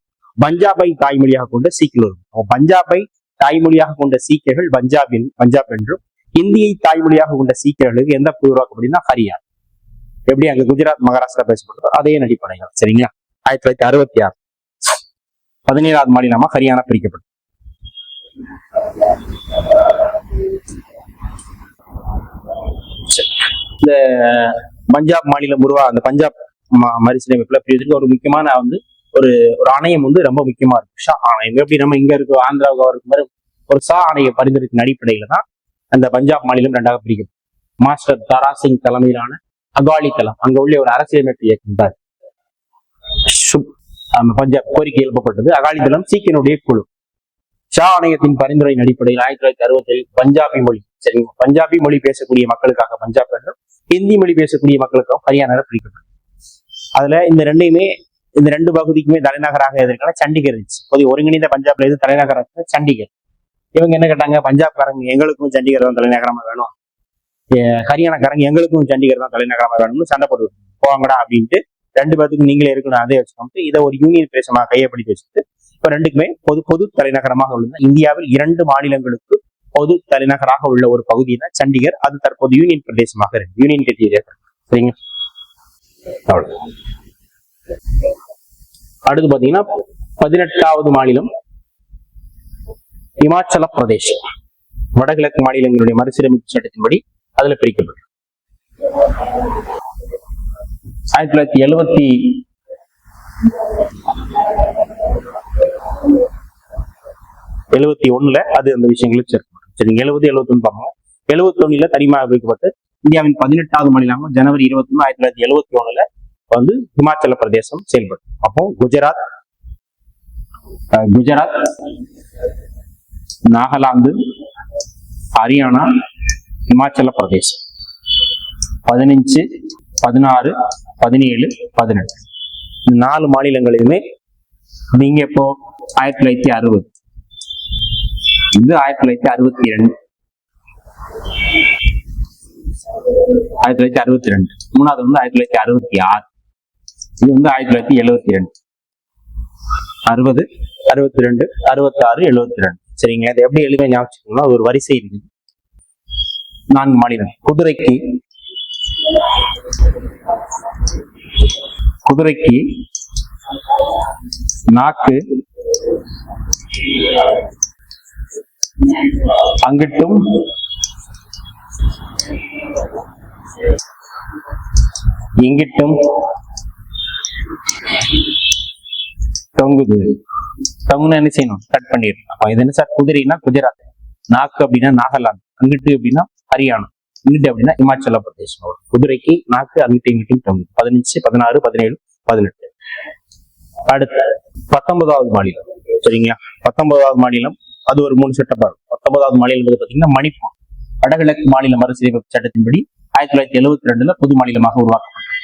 பஞ்சாபை தாய்மொழியாக கொண்ட சீக்கியர்கள் ஒரு பக்கம். பஞ்சாபை தாய்மொழியாக கொண்ட சீக்கியர்கள் பஞ்சாப் என்றும், இந்தியை தாய்மொழியாக கொண்ட சீக்கியர்களுக்கு எந்த உருவாக்கம் அப்படின்னா ஹரியானா. எப்படி அங்க குஜராத் மகாராஷ்டிரா பேசப்படுறதோ அதே அடிப்படைகள். சரிங்களா? 1966 17வது மாநிலமா ஹரியானா பிரிக்கப்பட்டது. இந்த பஞ்சாப் மாநிலம் அந்த பஞ்சாப் மறுசீரமைப்புல பிரிவதற்கு ஒரு முக்கியமான வந்து ஒரு ஆணையம் வந்து ரொம்ப முக்கியமா இருக்கு. ஷா ஆணையம். எப்படி நம்ம இங்க இருக்க ஆந்திராவுக்கு அவருக்கு மாதிரி ஒரு ஷா ஆணைய பரிந்துரைத்தின் அடிப்படையில தான் அந்த பஞ்சாப் மாநிலம் 2ஆக பிரிக்கப்படும். மாஸ்டர் தாரா சிங் தலைமையிலான அகாலி தளம், அங்க உள்ள ஒரு அரசியலமைப்பு இயக்கம் தான் பஞ்சாப் கோரிக்கை எழுப்பப்பட்டது. அகாலி தளம் சீக்கியனுடைய குழு. ஷா ஆணையத்தின் பரிந்துரையின் அடிப்படையில் 1960 பஞ்சாபி மொழி, சரிங்க, பஞ்சாபி மொழி பேசக்கூடிய மக்களுக்காக பஞ்சாப் என்றும், ஹிந்தி மொழி பேசக்கூடிய மக்களுக்காக ஹரியானா பிரிக்கப்பட்டது. அதுல இந்த 2 பகுதிக்குமே தலைநகராக எதிர்க்கான சண்டிகர் இருந்துச்சு. பொதுவாக ஒருங்கிணைந்த பஞ்சாப்ல எது தலைநகராக சண்டிகர். இவங்க என்ன கேட்டாங்க, பஞ்சாப்காரங்க எங்களுக்கும் சண்டிகர் தான் தலைநகரமா வேணும், ஹரியானாக்காரங்க எங்களுக்கும் சண்டிகர் தான் தலைநகரமா வேணும்னு சண்டை போட்டு போவாங்கடா அப்படின்ட்டு 2 பேத்துக்கும் நீங்களே இருக்கணும் அதே வச்சுக்கோங்க. இதை ஒரு யூனியன் பிரதேசமாக கையப்படுத்தி வச்சுட்டு இப்ப 2க்குமே பொது தலைநகரமாக உள்ளது. இந்தியாவில் 2 மாநிலங்களுக்கு பொது தலைநகராக உள்ள ஒரு பகுதி தான் சண்டிகர். அது தற்போது யூனியன் பிரதேசமாக இருக்கு, யூனியன் டெரிட்டரி. சரிங்க, அவ்வளவு. அடுத்து பாத்தீங்கன்னா 18வது மாநிலம் இமாச்சல பிரதேசம். வடகிழக்கு மாநிலங்களுடைய மறுசீரமைப்பு சட்டத்தின்படி அதுல பிரிக்கப்படும். 1971 அது அந்த விஷயங்களுக்கு சேர்க்கப்படும். சரி, 70, 71 பார்ப்போம். 71 தனிமாக பிரிக்கப்பட்டு இந்தியாவின் 18வது மாநிலமாக ஜனவரி 21, 1971 வந்து இமாச்சல பிரதேசம் செயல்படும். அப்போ குஜராத், நாகாலாந்து, ஹரியானா, இமாச்சல பிரதேசம் 15, 16, 17, 18 இந்த 4 மாநிலங்களிலுமே நீங்க இப்போ 1960, இது 1962, 1962, மூணாவது வந்து 1966, இது வந்து 1972, 60, 62, 66, 72. சரிங்களா? இது எப்படி எளிமையா ஞாபகம், அது ஒரு வரிசை இருக்குது. 4 மாநிலம். குதிரைக்கு குதிரைக்கு நாக்கு அங்கிட்டும் இங்கிட்டும் தொங்குது. தொங்குன்னு என்ன செய்யணும்? கட் பண்ணிடணும். அப்ப இது என்ன சார்? குதிரைனா குஜராத், நாக்கு அப்படின்னா நாகாலாந்து, அங்கிட்டு அப்படின்னா ஹரியானா, இங்கிட்டு அப்படின்னா இமாச்சல பிரதேசம். குதிரைக்கு நாக்கு அங்கிட்டு இங்கிட்டும் தொங்குது. 15, 16, 17, 18. அடுத்த 19வது மாநிலம். சரிங்களா? 19வது மாநிலம் அது ஒரு 3 செட்டப் ஆகும். 19வது மாநிலம் பாத்தீங்கன்னா மணிப்பூர். வடகிழக்கு மாநில மறுசீரமைப்பு சட்டத்தின்படி 1972 புது மாநிலமாக உருவாக்கப்பட்டது.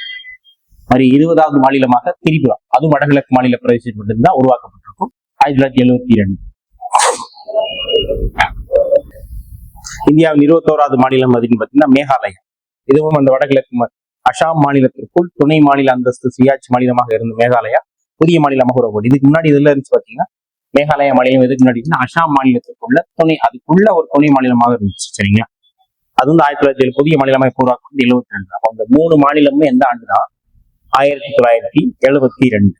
மாதிரி 20வது மாநிலமாக திரிபுரா, அதுவும் வடகிழக்கு மாநில பிரதேசத்திலிருந்து தான் உருவாக்கப்பட்டிருக்கும் 1972. இந்தியாவின் 21வது மாநிலம் அப்படின்னு பாத்தீங்கன்னா மேகாலயா. இதுவும் அந்த வடகிழக்கு அசாம் மாநிலத்திற்குள் துணை மாநில அந்தஸ்து சுயாட்சி மாநிலமாக இருந்த மேகாலயா புதிய மாநிலமாக உருவாக்கப்படும். இதுக்கு முன்னாடி இதுல இருந்துச்சு பாத்தீங்கன்னா மேகாலயா மாநிலம் எதுக்கு முன்னாடி அசாம் மாநிலத்திற்குள்ள அதுக்குள்ள ஒரு துணை மாநிலமாக இருந்துச்சு. சரிங்களா? அது வந்து 1907 புதிய மாநிலமாக உருவாக்கப்பட்டு 72. அப்ப அந்த 3 மாநிலமும் எந்த ஆண்டுதான்? 1972.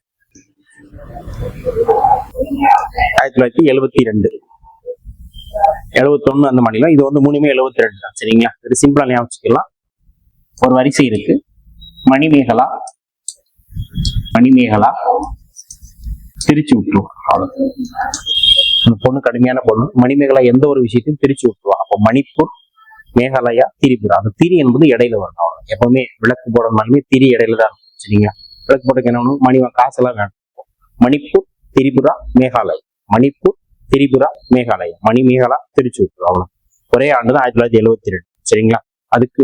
1972, 71 அந்த மாநிலம். இது வந்து 3மே 72 தான். சரிங்களா? இது சிம்பிளா ஞாபகம் வச்சுக்கலாம். ஒரு வரிசை இருக்கு. மணிமேகலா, திருச்சி விட்டுருவா. அவ்வளவு. அந்த பொண்ணு கடுமையான பொண்ணு. மணிமேகலா எந்த ஒரு விஷயத்தையும் திருச்சி விட்டுருவா. அப்போ மணிப்பூர், மேகாலயா, திரிபுரா. அந்த திரி என்பது இடையில வரும். அவ்வளவு. எப்பவுமே விளக்கு போடணும்னாலுமே திரி இடையில தான் இருக்கும். சரிங்களா? விளக்கு போட்டுக்கு என்ன காசெல்லாம் வேணும். மணிப்பூர், திரிபுரா, மேகாலயா. மணிப்பூர், திரிபுரா, மேகாலயா. மணிமேகலா, திருச்சி விட்டுருவா. அவ்வளவு. ஒரே ஆண்டுதான் 1972. சரிங்களா? அதுக்கு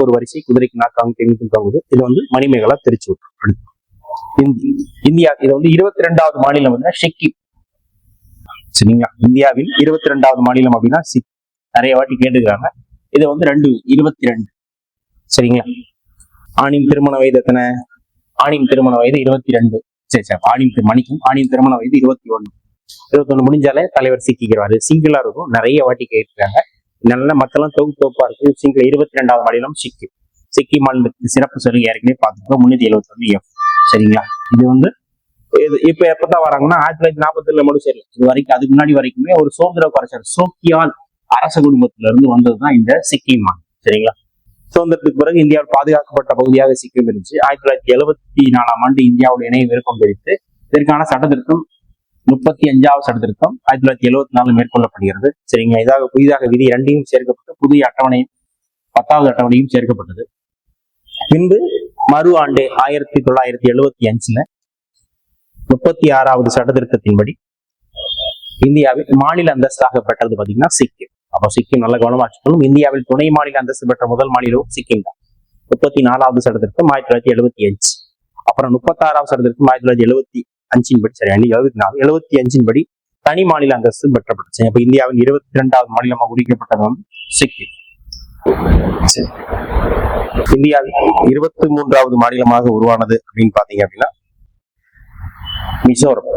ஒரு வரிசை. குதிரைக்கு நாக்கு போகுது. இது வந்து மணிமேகலா, திருச்சி விட்டுரு. இந்தியா இது வந்து 22வது மாநிலம் வந்து சிக்கிம். சரிங்களா? இந்தியாவில் 22வது மாநிலம் அப்படின்னா சிக்கிம். நிறைய வாட்டி கேட்டுக்கிறாங்க. இது வந்து 22. சரிங்களா? ஆணின் திருமண வயது எத்தனை? ஆணின் திருமண வயது 22. சரி, ஆணின் திருமண வயது 21 முடிஞ்சாலே தலைவர் சிக்கிக்கிறாரு. சிங்கிளா இருக்கும். நிறைய வாட்டி கேட்டுருக்காங்க. நல்ல மக்களும் தொகுப்பா இருக்கு. 22வது மாநிலம் சிக்கிம் மாநிலத்துக்கு சிறப்பு சலுகை ஏற்கனவே பார்த்துருக்கோம். 371 F. சரிங்களா? இது வந்து இப்ப எப்பதான் வராங்கன்னா 1947 மட்டும் சரி. இது வரைக்கும் அதுக்கு முன்னாடி வரைக்குமே ஒரு சுதந்திர குறைச்சல் சோக்கியால் அரச குடும்பத்தில இருந்து வந்ததுதான் இந்த சிக்கிம் மாநிலம். சரிங்களா? சுதந்திரத்துக்கு பிறகு இந்தியாவில் பாதுகாக்கப்பட்ட பகுதியாக சிக்கிம் இருந்துச்சு. 1974ஆம் ஆண்டு இந்தியாவோட இணைய விருப்பம் தெரிவித்து இதற்கான சட்ட திருத்தம் 35வது சட்ட திருத்தம் 1974 மேற்கொள்ளப்படுகிறது. சரிங்களா? புதிதாக விதி 2யும் சேர்க்கப்பட்டு புதிய அட்டவணையும் 10வது அட்டவணையும் சேர்க்கப்பட்டது. பின்பு மறு ஆண்டு 1975 36வது சட்ட திருத்தத்தின்படி இந்தியாவில் மாநில அந்தஸ்தாக பெற்றது பாத்தீங்கன்னா சிக்கிம். அப்போ சிக்கிம் நல்ல கவனமா வச்சுக்கணும். இந்தியாவில் துணை மாநில அந்தஸ்து பெற்ற முதல் மாநிலம் சிக்கிம் தான். 34வது சட்ட திருத்தம் 1975. அப்புறம் 36வது சட்ட திருத்தம் 1975 படி, சரி 75 படி தனி மாநில அந்தஸ்து பெற்றப்பட்டுச்சு. அப்ப இந்தியாவில் 22வது மாநிலமாக குறிக்கப்பட்டது வந்து சிக்கிம். இந்தியாவில் 23வது மாநிலமாக உருவானது அப்படின்னு பாத்தீங்க அப்படின்னா மிசோரம்.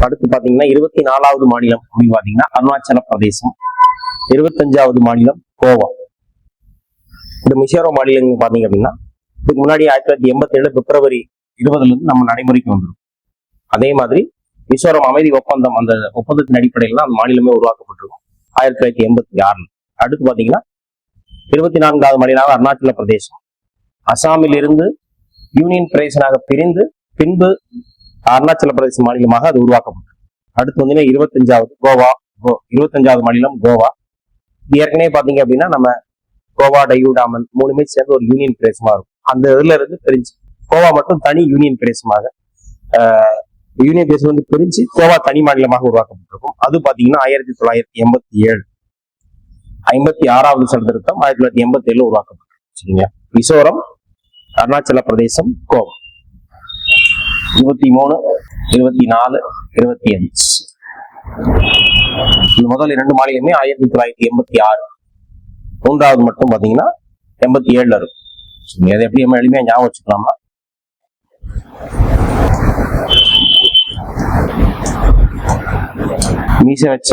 அடுத்து பாத்தீங்கன்னா 24வது மாநிலம் அப்படின்னு பாத்தீங்கன்னா அருணாச்சல பிரதேசம். 25வது மாநிலம் கோவா. இந்த மிசோரம் மாநிலம் பாத்தீங்க அப்படின்னா இதுக்கு முன்னாடி 1987 பிப்ரவரி 20 இருந்து நம்ம நடைமுறைக்கு வந்துடும். அதே மாதிரி மிசோரம் அமைதி ஒப்பந்தம், அந்த ஒப்பந்தத்தின் அடிப்படையில் தான் அந்த மாநிலமே உருவாக்கப்பட்டிருக்கும் 1986. அடுத்து பாத்தீங்கன்னா 24வது மாநிலமாக அருணாச்சல பிரதேசம். அசாமில் இருந்து யூனியன் பிரதேசனாக பிரிந்து பின்பு அருணாச்சல பிரதேச மாநிலமாக அது உருவாக்கப்பட்டது. அடுத்து வந்து 25வது மாநிலம் கோவா. ஏற்கனவே பாத்தீங்க அப்படின்னா நம்ம கோவா, டையூ, டாமன் 3மே சேர்ந்து ஒரு யூனியன் பிரதேசமா இருக்கும். அந்த இதுல இருந்து பிரிஞ்சு கோவா மட்டும் தனி யூனியன் பிரதேசமாக யூனியன் பிரதேசம் வந்து பிரிஞ்சு கோவா தனி மாநிலமாக உருவாக்கப்பட்டிருக்கும். அது பாத்தீங்கன்னா 1987 56வது சட்ட திருத்தம் 1987 உருவாக்கப்பட்டது. சரிங்களா? மிசோரம், அருணாச்சல பிரதேசம், கோவா. 23, 24, 25 இந்த முதல் 2 மாநிலமே 1986. 3வது மட்டும் பாத்தீங்கன்னா 87 இருக்கும். அதை எப்படி நம்ம எளிமையா ஞாபகம் வச்சுக்கலாமா? மீசை வச்ச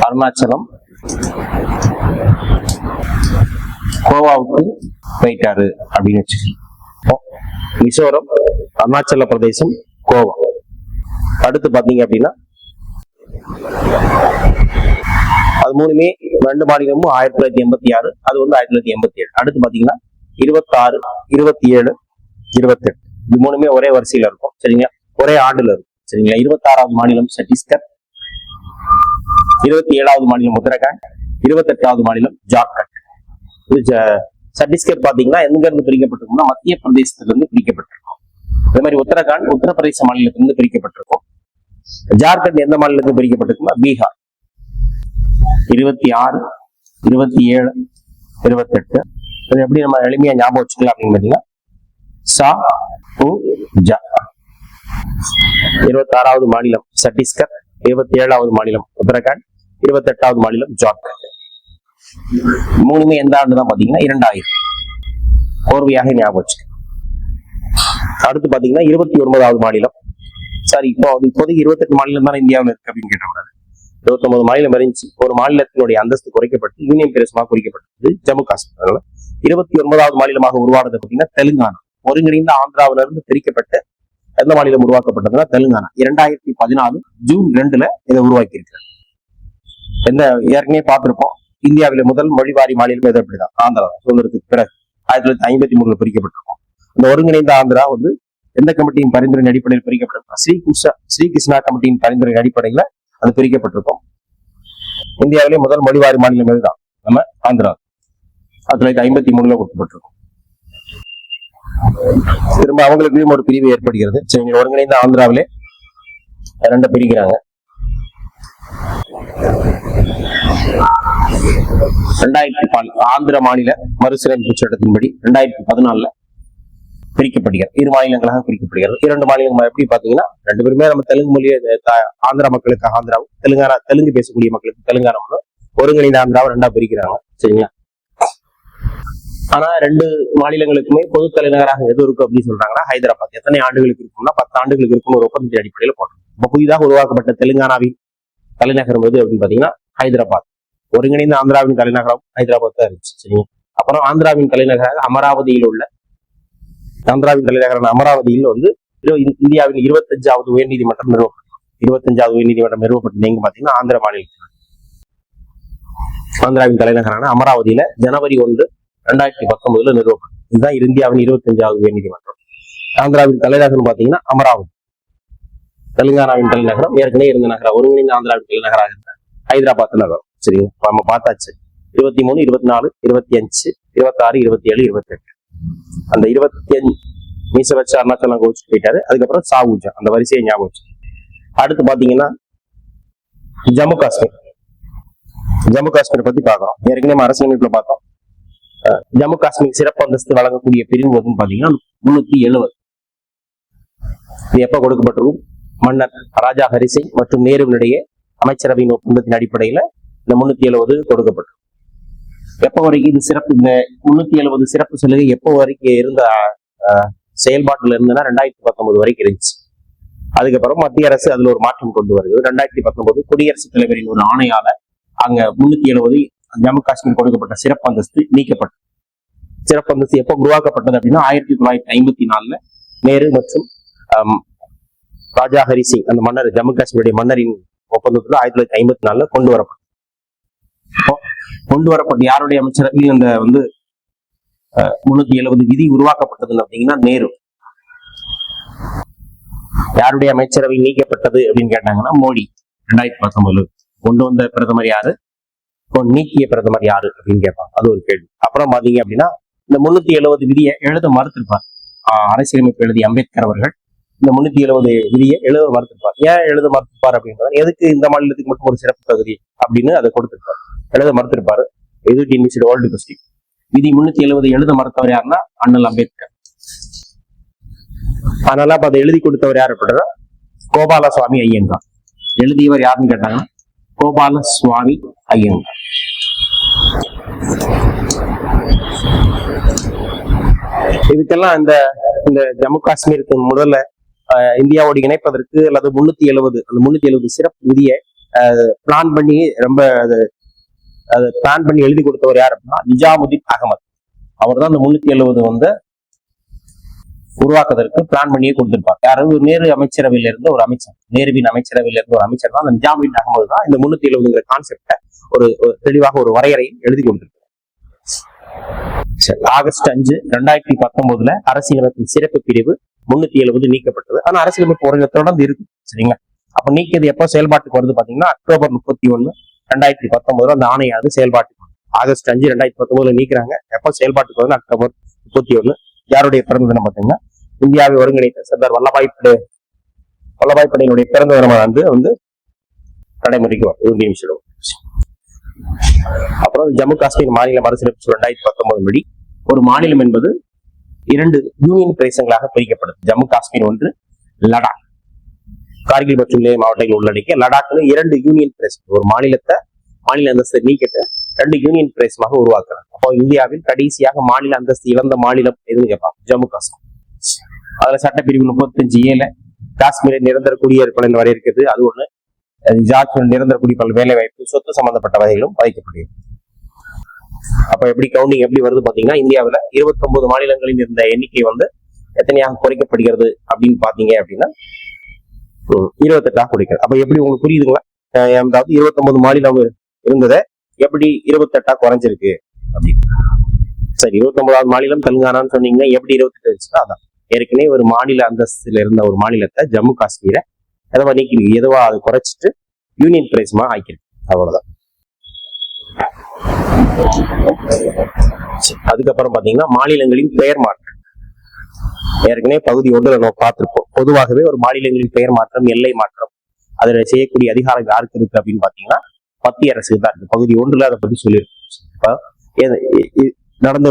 அருணாச்சலம் கோவாவுக்கு போயிட்டாரு அப்படின்னு வச்சுக்கோங்க. மிசோரம், அருணாச்சல பிரதேசம், கோவா. அடுத்து பாத்தீங்க அப்படின்னா அது மூணுமே 2 மாநிலமும் 1986, அது வந்து 1987. அடுத்து பாத்தீங்கன்னா 26, 27, 28 இது மூணுமே ஒரே வரிசையில இருக்கும் சரிங்களா, ஒரே ஆண்டுல இருக்கும் சரிங்களா. 26வது மாநிலம் சத்தீஸ்கர், 27வது மாநிலம் உத்தரகாண்ட், 28வது மாநிலம் ஜார்க்கண்ட். சத்தீஸ்கர் பாத்தீங்கன்னா எங்க இருந்து பிரிக்கப்பட்டிருக்கும்னா மத்திய பிரதேசத்துல இருந்து பிரிக்கப்பட்டிருக்கும். அதே மாதிரி உத்தரகாண்ட் உத்தரப்பிரதேச மாநிலத்திலிருந்து பிரிக்கப்பட்டிருக்கும். ஜார்க்கண்ட் எந்த மாநிலத்திலிருந்து பிரிக்கப்பட்டிருக்குன்னா பீகார். 26, 27, 28 எப்படி நம்ம எளிமையா ஞாபகம் வச்சுக்கலாம் அப்படின்னு பாத்தீங்கன்னா சா உ ஜா. 26வது மாநிலம் சத்தீஸ்கர், 27வது மாநிலம் உத்தரகாண்ட், 28வது மாநிலம் ஜார்க்கண்ட். மூணுமே எந்த ஆண்டு தான் பாத்தீங்கன்னா 2000 கோர்வையாக ஞாபகம் வச்சு. அடுத்து பாத்தீங்கன்னா 29வது மாநிலம், சாரி இப்போதைக்கு 28 மாநிலம் தானே இந்தியாவில் இருக்கு அப்படின்னு கேட்டோம்னா 29 மாநிலம் இருந்துச்சு. ஒரு மாநிலத்தினுடைய அந்தஸ்து குறைக்கப்பட்டு யூனியன் பிரதேசமாக குறிக்கப்பட்டது ஜம்மு காஷ்மீர். 29வது மாநிலமாக உருவானது பாத்தீங்கன்னா தெலுங்கானா. ஒருங்கிணைந்த ஆந்திராவில இருந்து பிரிக்கப்பட்ட எந்த மாநிலம் உருவாக்கப்பட்டதுன்னா தெலுங்கானா. 2014 ஜூன் 2 இதை உருவாக்கி இருக்கிறார். எந்த ஏற்கனவே பார்த்திருப்போம், இந்தியாவில முதல் மொழிவாரி மாநிலம் எது அப்படிதான் ஆந்திரா. சுதந்திரத்துக்கு பிறகு 1953 பிரிக்கப்பட்டிருக்கும். இந்த ஒருங்கிணைந்த ஆந்திரா வந்து எந்த கமிட்டியின் பரிந்துரை அடிப்படையில் பிரிக்கப்பட்டிருக்கும்? ஸ்ரீ கிருஷ்ணா கமிட்டியின் பரிந்துரை அடிப்படையில அது பிரிக்கப்பட்டிருக்கும். இந்தியாவிலே முதல் மொழிவாரி மாநிலம் எதுதான் நம்ம ஆந்திரா. 1953 கொடுக்கப்பட்டிருக்கும். திரும்ப அவங்களுக்கு ஒரு பிரிவு ஏற்படுகிறது. சரி, ஒருங்கிணைந்த ஆந்திராவிலே 2 பிரிக்கிறாங்க. 2014 ஆந்திர மாநில மறுசீரமைப்பு சட்டத்தின்படி 2014 பிரிக்கப்படுகிறது. 2 மாநிலங்களாக பிரிக்கப்படுகிறது. 2 மாநிலங்கள் எப்படி பாத்தீங்கன்னா 2 பேருமே நம்ம தெலுங்கு மொழியை ஆந்திரா மக்களுக்கு ஆந்திராவும், தெலுங்கு பேசக்கூடிய மக்களுக்கு தெலுங்கானாவும், ஒருங்கிணைந்த ஆந்திராவை 2ஆ பிரிக்கிறாங்க சரிங்களா. ஆனா 2 மாநிலங்களுக்குமே பொது தலைநகராக எது இருக்கும் அப்படின்னு சொல்றாங்கன்னா ஹைதராபாத். எத்தனை ஆண்டுகளுக்கு இருக்கும்னா 10 ஆண்டுகளுக்கு இருக்கும் ஒரு ஒப்பந்தத்தின் அடிப்படையில் போட்டோம். இப்ப புதிதாக உருவாக்கப்பட்ட தெலுங்கானாவின் தலைநகரம் எது அப்படின்னு பாத்தீங்கன்னா ஹைதராபாத். ஒருங்கிணைந்த ஆந்திராவின் தலைநகரம் ஹைதராபாத் தான் இருந்துச்சு சரிங்களா. அப்புறம் ஆந்திராவின் தலைநகராக அமராவதியில் வந்து இந்தியாவின் 25வது உயர்நீதிமன்றம் நிறுவப்பட்டது. 25வது உயர்நீதிமன்றம் நிறுவப்பட்டது எங்க பாத்தீங்கன்னா ஆந்திர மாநிலத்தில். ஆந்திராவின் தலைநகரான அமராவதியில ஜனவரி 1, 2019 நிறுவப்பட்டது. இதுதான் இந்தியாவின் 25வது உயர்நீதிமன்றம். ஆந்திராவின் தலைநகரம் பாத்தீங்கன்னா அமராவதி. தெலுங்கானாவின் தலைநகரம் ஏற்கனவே இருந்த நகரம், ஒருங்கிணைந்த ஆந்திராவின் தலைநகராக இருந்த ஹைதராபாத் நகரம் சரிங்களா. நம்ம பார்த்தாச்சு. 23, 24, 25, 26, 27, 28 அந்த 25 மீச வச்சு அருணாச்சலம் கோவிச்சு போயிட்டாரு. அதுக்கப்புறம் சாவூஜா அந்த வரிசையை ஞாபகம் வச்சு. அடுத்து பாத்தீங்கன்னா ஜம்மு காஷ்மீர் பத்தி பார்க்கறோம். ஏற்கனவே அரசியலமைப்புல பார்த்தோம். ஜம்மு காஷ்மீர் சிறப்பு அந்தஸ்து வழங்கக்கூடிய பிரிவு வந்து பாத்தீங்கன்னா 370. இது எப்ப கொடுக்கப்பட்டிருக்கும்? மன்னர் ராஜா ஹரிசிங் மற்றும் நேருவினுடைய அமைச்சரவையின் ஒப்பந்தத்தின் அடிப்படையில இந்த 370 கொடுக்கப்பட்டது. எப்ப வரைக்கும் இது சிறப்பு, இந்த 370 சிறப்பு சலுகை எப்போ வரைக்கும் இருந்த செயல்பாட்டுல இருந்ததுன்னா 2019 வரைக்கும் இருந்துச்சு. அதுக்கப்புறம் மத்திய அரசு அதுல ஒரு மாற்றம் கொண்டு வருகிறது. 2019 குடியரசுத் தலைவரின் ஒரு ஆணையால அங்க 370 ஜம்மு காஷ்மீர் கொடுக்கப்பட்ட சிறப்பு அந்தஸ்து நீக்கப்பட்டது. சிறப்பு அந்தஸ்து எப்போ உருவாக்கப்பட்டது அப்படின்னா 1954 நேரு மற்றும் ராஜா ஹரிசிங் அந்த மன்னர், ஜம்மு காஷ்மீருடைய மன்னரின் ஒப்பந்தத்துல 1954 கொண்டு வரப்பட்ட யாருடைய அமைச்சரவையில் அந்த வந்து 370 விதி உருவாக்கப்பட்டதுன்னு அப்படிங்கன்னா நேரு. யாருடைய அமைச்சரவை நீக்கப்பட்டது அப்படின்னு கேட்டாங்கன்னா மோடி. 2019 கொண்டு வந்த பிரதமர் யாரு, நீக்கிய பிரதமர் யாரு அப்படின்னு கேட்பாங்க. அது ஒரு கேள்வி. அப்புறம் பாத்தீங்க அப்படின்னா இந்த 370 விதியை எழுத மறுத்திருப்பார் அரசியலமைப்பு எழுதிய அம்பேத்கர் அவர்கள். இந்த 370 விதியை எழுத மறுத்திருப்பார். ஏன் எழுத மறுத்திருப்பார் அப்படின்றது, எதுக்கு இந்த மாநிலத்துக்கு மட்டும் ஒரு சிறப்பு தகுதி அப்படின்னு அதை கொடுத்திருப்பார், எழுத மறுத்திருப்பாரு. இது டிஎன்பிசி ஓல்டு கொஸ்டின். விதி 370 எழுத மறுத்தவர் யாருன்னா அண்ணல் அம்பேத்கர். அதனால அப்ப அதை எழுதி கொடுத்தவர் யார் அப்படின்னா கோபாலசுவாமி ஐயங்கார். எழுதியவர் யாருன்னு கேட்டாங்கன்னா கோபாலசுவாமி ஐயங்கார். இதுக்கெல்லாம் இந்த ஜம்மு காஷ்மீருக்கு முதல்ல இந்தியாவோடு இணைப்பதற்கு அல்லது 370 சிறப்பு விதியை பிளான் பண்ணி ரொம்ப அது பிளான் பண்ணி எழுதி கொடுத்தவர் யார் அப்படின்னா நிஜாமுதீன் அகமது. அவர் தான் அந்த 370 வந்து உருவாக்குவதற்கு பிளான் பண்ணியே கொடுத்திருப்பார். யாராவது நேரு அமைச்சரவையில இருந்த ஒரு அமைச்சர், நேருவின் அமைச்சரவையில இருந்த ஒரு அமைச்சர் தான் அந்த நிஜாமுதீன் அகமது தான் இந்த 370 கான்செப்டை ஒரு தெளிவாக ஒரு வரையறையை எழுதி கொடுத்திருக்கார். ஆகஸ்ட் 5, 2019 அரசியலமைப்பின் சிறப்பு பிரிவு 370 நீக்கப்பட்டது. ஆனா அரசியலமைப்பு ஒரு தொடர்ந்து இருக்கு, சரிங்களா? அப்ப நீக்கியது எப்போ செயல்பாட்டுக்கு வருது பாத்தீங்கன்னா அக்டோபர் 31, 2019 அந்த ஆணையானது செயல்பாட்டுக்கு வருது. ஆகஸ்ட் 5, 2019 நீக்கிறாங்க. எப்போ செயல்பாட்டுக்கு வருது? அக்டோபர் 31. யாருடைய பிறந்த தினம் பாத்தீங்கன்னா இந்தியாவை ஒருங்கிணைத்த சர்தார் வல்லபாய் படேலுடைய பிறந்த தினமானது வந்து நடைமுறைக்கு வரும். அப்புறம் ஜம்மு காஷ்மீர் மாநில மறுசீரமைப்பு 2019 படி ஒரு மாநிலம் என்பது 2 யூனியன் பிரதேசங்களாக பிரிக்கப்படுது. ஜம்மு காஷ்மீர் ஒன்று, லடாக். கார்கில் மற்றும் லே மாவட்டங்கள் உள்ளடக்கிய லடாக்ல 2 யூனியன் பிரதேசம். ஒரு மாநில அந்தஸ்தை நீக்கிட்டு 2 யூனியன் பிரதேசமாக உருவாக்குறாங்க. அப்போ இந்தியாவில் கடைசியாக மாநில அந்தஸ்து இழந்த மாநிலம் எதுன்னு கேட்பாங்க, ஜம்மு காஷ்மீர். அதுல சட்டப்பிரிவு 35A காஷ்மீரை நிரந்தர குடியேற்பு வரையறுக்கிறது. அது ஒண்ணு. நிரந்தர குடிப்பல் வேலை வாய்ப்பு, சொத்து சம்பந்தப்பட்ட வகைகளும் பாதிக்கப்படுகிறது. அப்ப எப்படி கவுண்டிங் எப்படி வருது பாத்தீங்கன்னா இந்தியாவில 29 மாநிலங்களில் இருந்த எண்ணிக்கை வந்து எத்தனையாக குறைக்கப்படுகிறது அப்படின்னு பாத்தீங்க அப்படின்னா 28 குறைக்கிறது. அப்ப எப்படி உங்களுக்கு புரியுதுங்களா? அதாவது 29 மாநிலம் இருந்ததை எப்படி 28 குறைஞ்சிருக்கு அப்படின்னு. சரி, 29வது மாநிலம் தெலுங்கானான்னு சொன்னீங்கன்னா எப்படி 28 இருந்துச்சுன்னா அதான் ஏற்கனவே ஒரு மாநில அந்தஸ்துல இருந்த ஒரு மாநிலத்தை ஜம்மு காஷ்மீரை எதவா நீக்கிருக்கு, எதுவா அதை குறைச்சிட்டு யூனியன் பிரதேசமா ஆக்கிருக்கு. அவ்வளவுதான். அதுக்கப்புறம் பாத்தீங்கன்னா மாநிலங்களின் பெயர் மாற்றம். ஏற்கனவே பகுதி 1 நம்ம பார்த்திருப்போம். பொதுவாகவே ஒரு மாநிலங்களின் பெயர் மாற்றம், எல்லை மாற்றம், அதுல செய்யக்கூடிய அதிகாரம் யாருக்கு இருக்கு அப்படின்னு பாத்தீங்கன்னா மத்திய அரசுக்கு தான் இருக்கு. பகுதி 1 அதை பத்தி சொல்லியிருக்கோம். நடந்து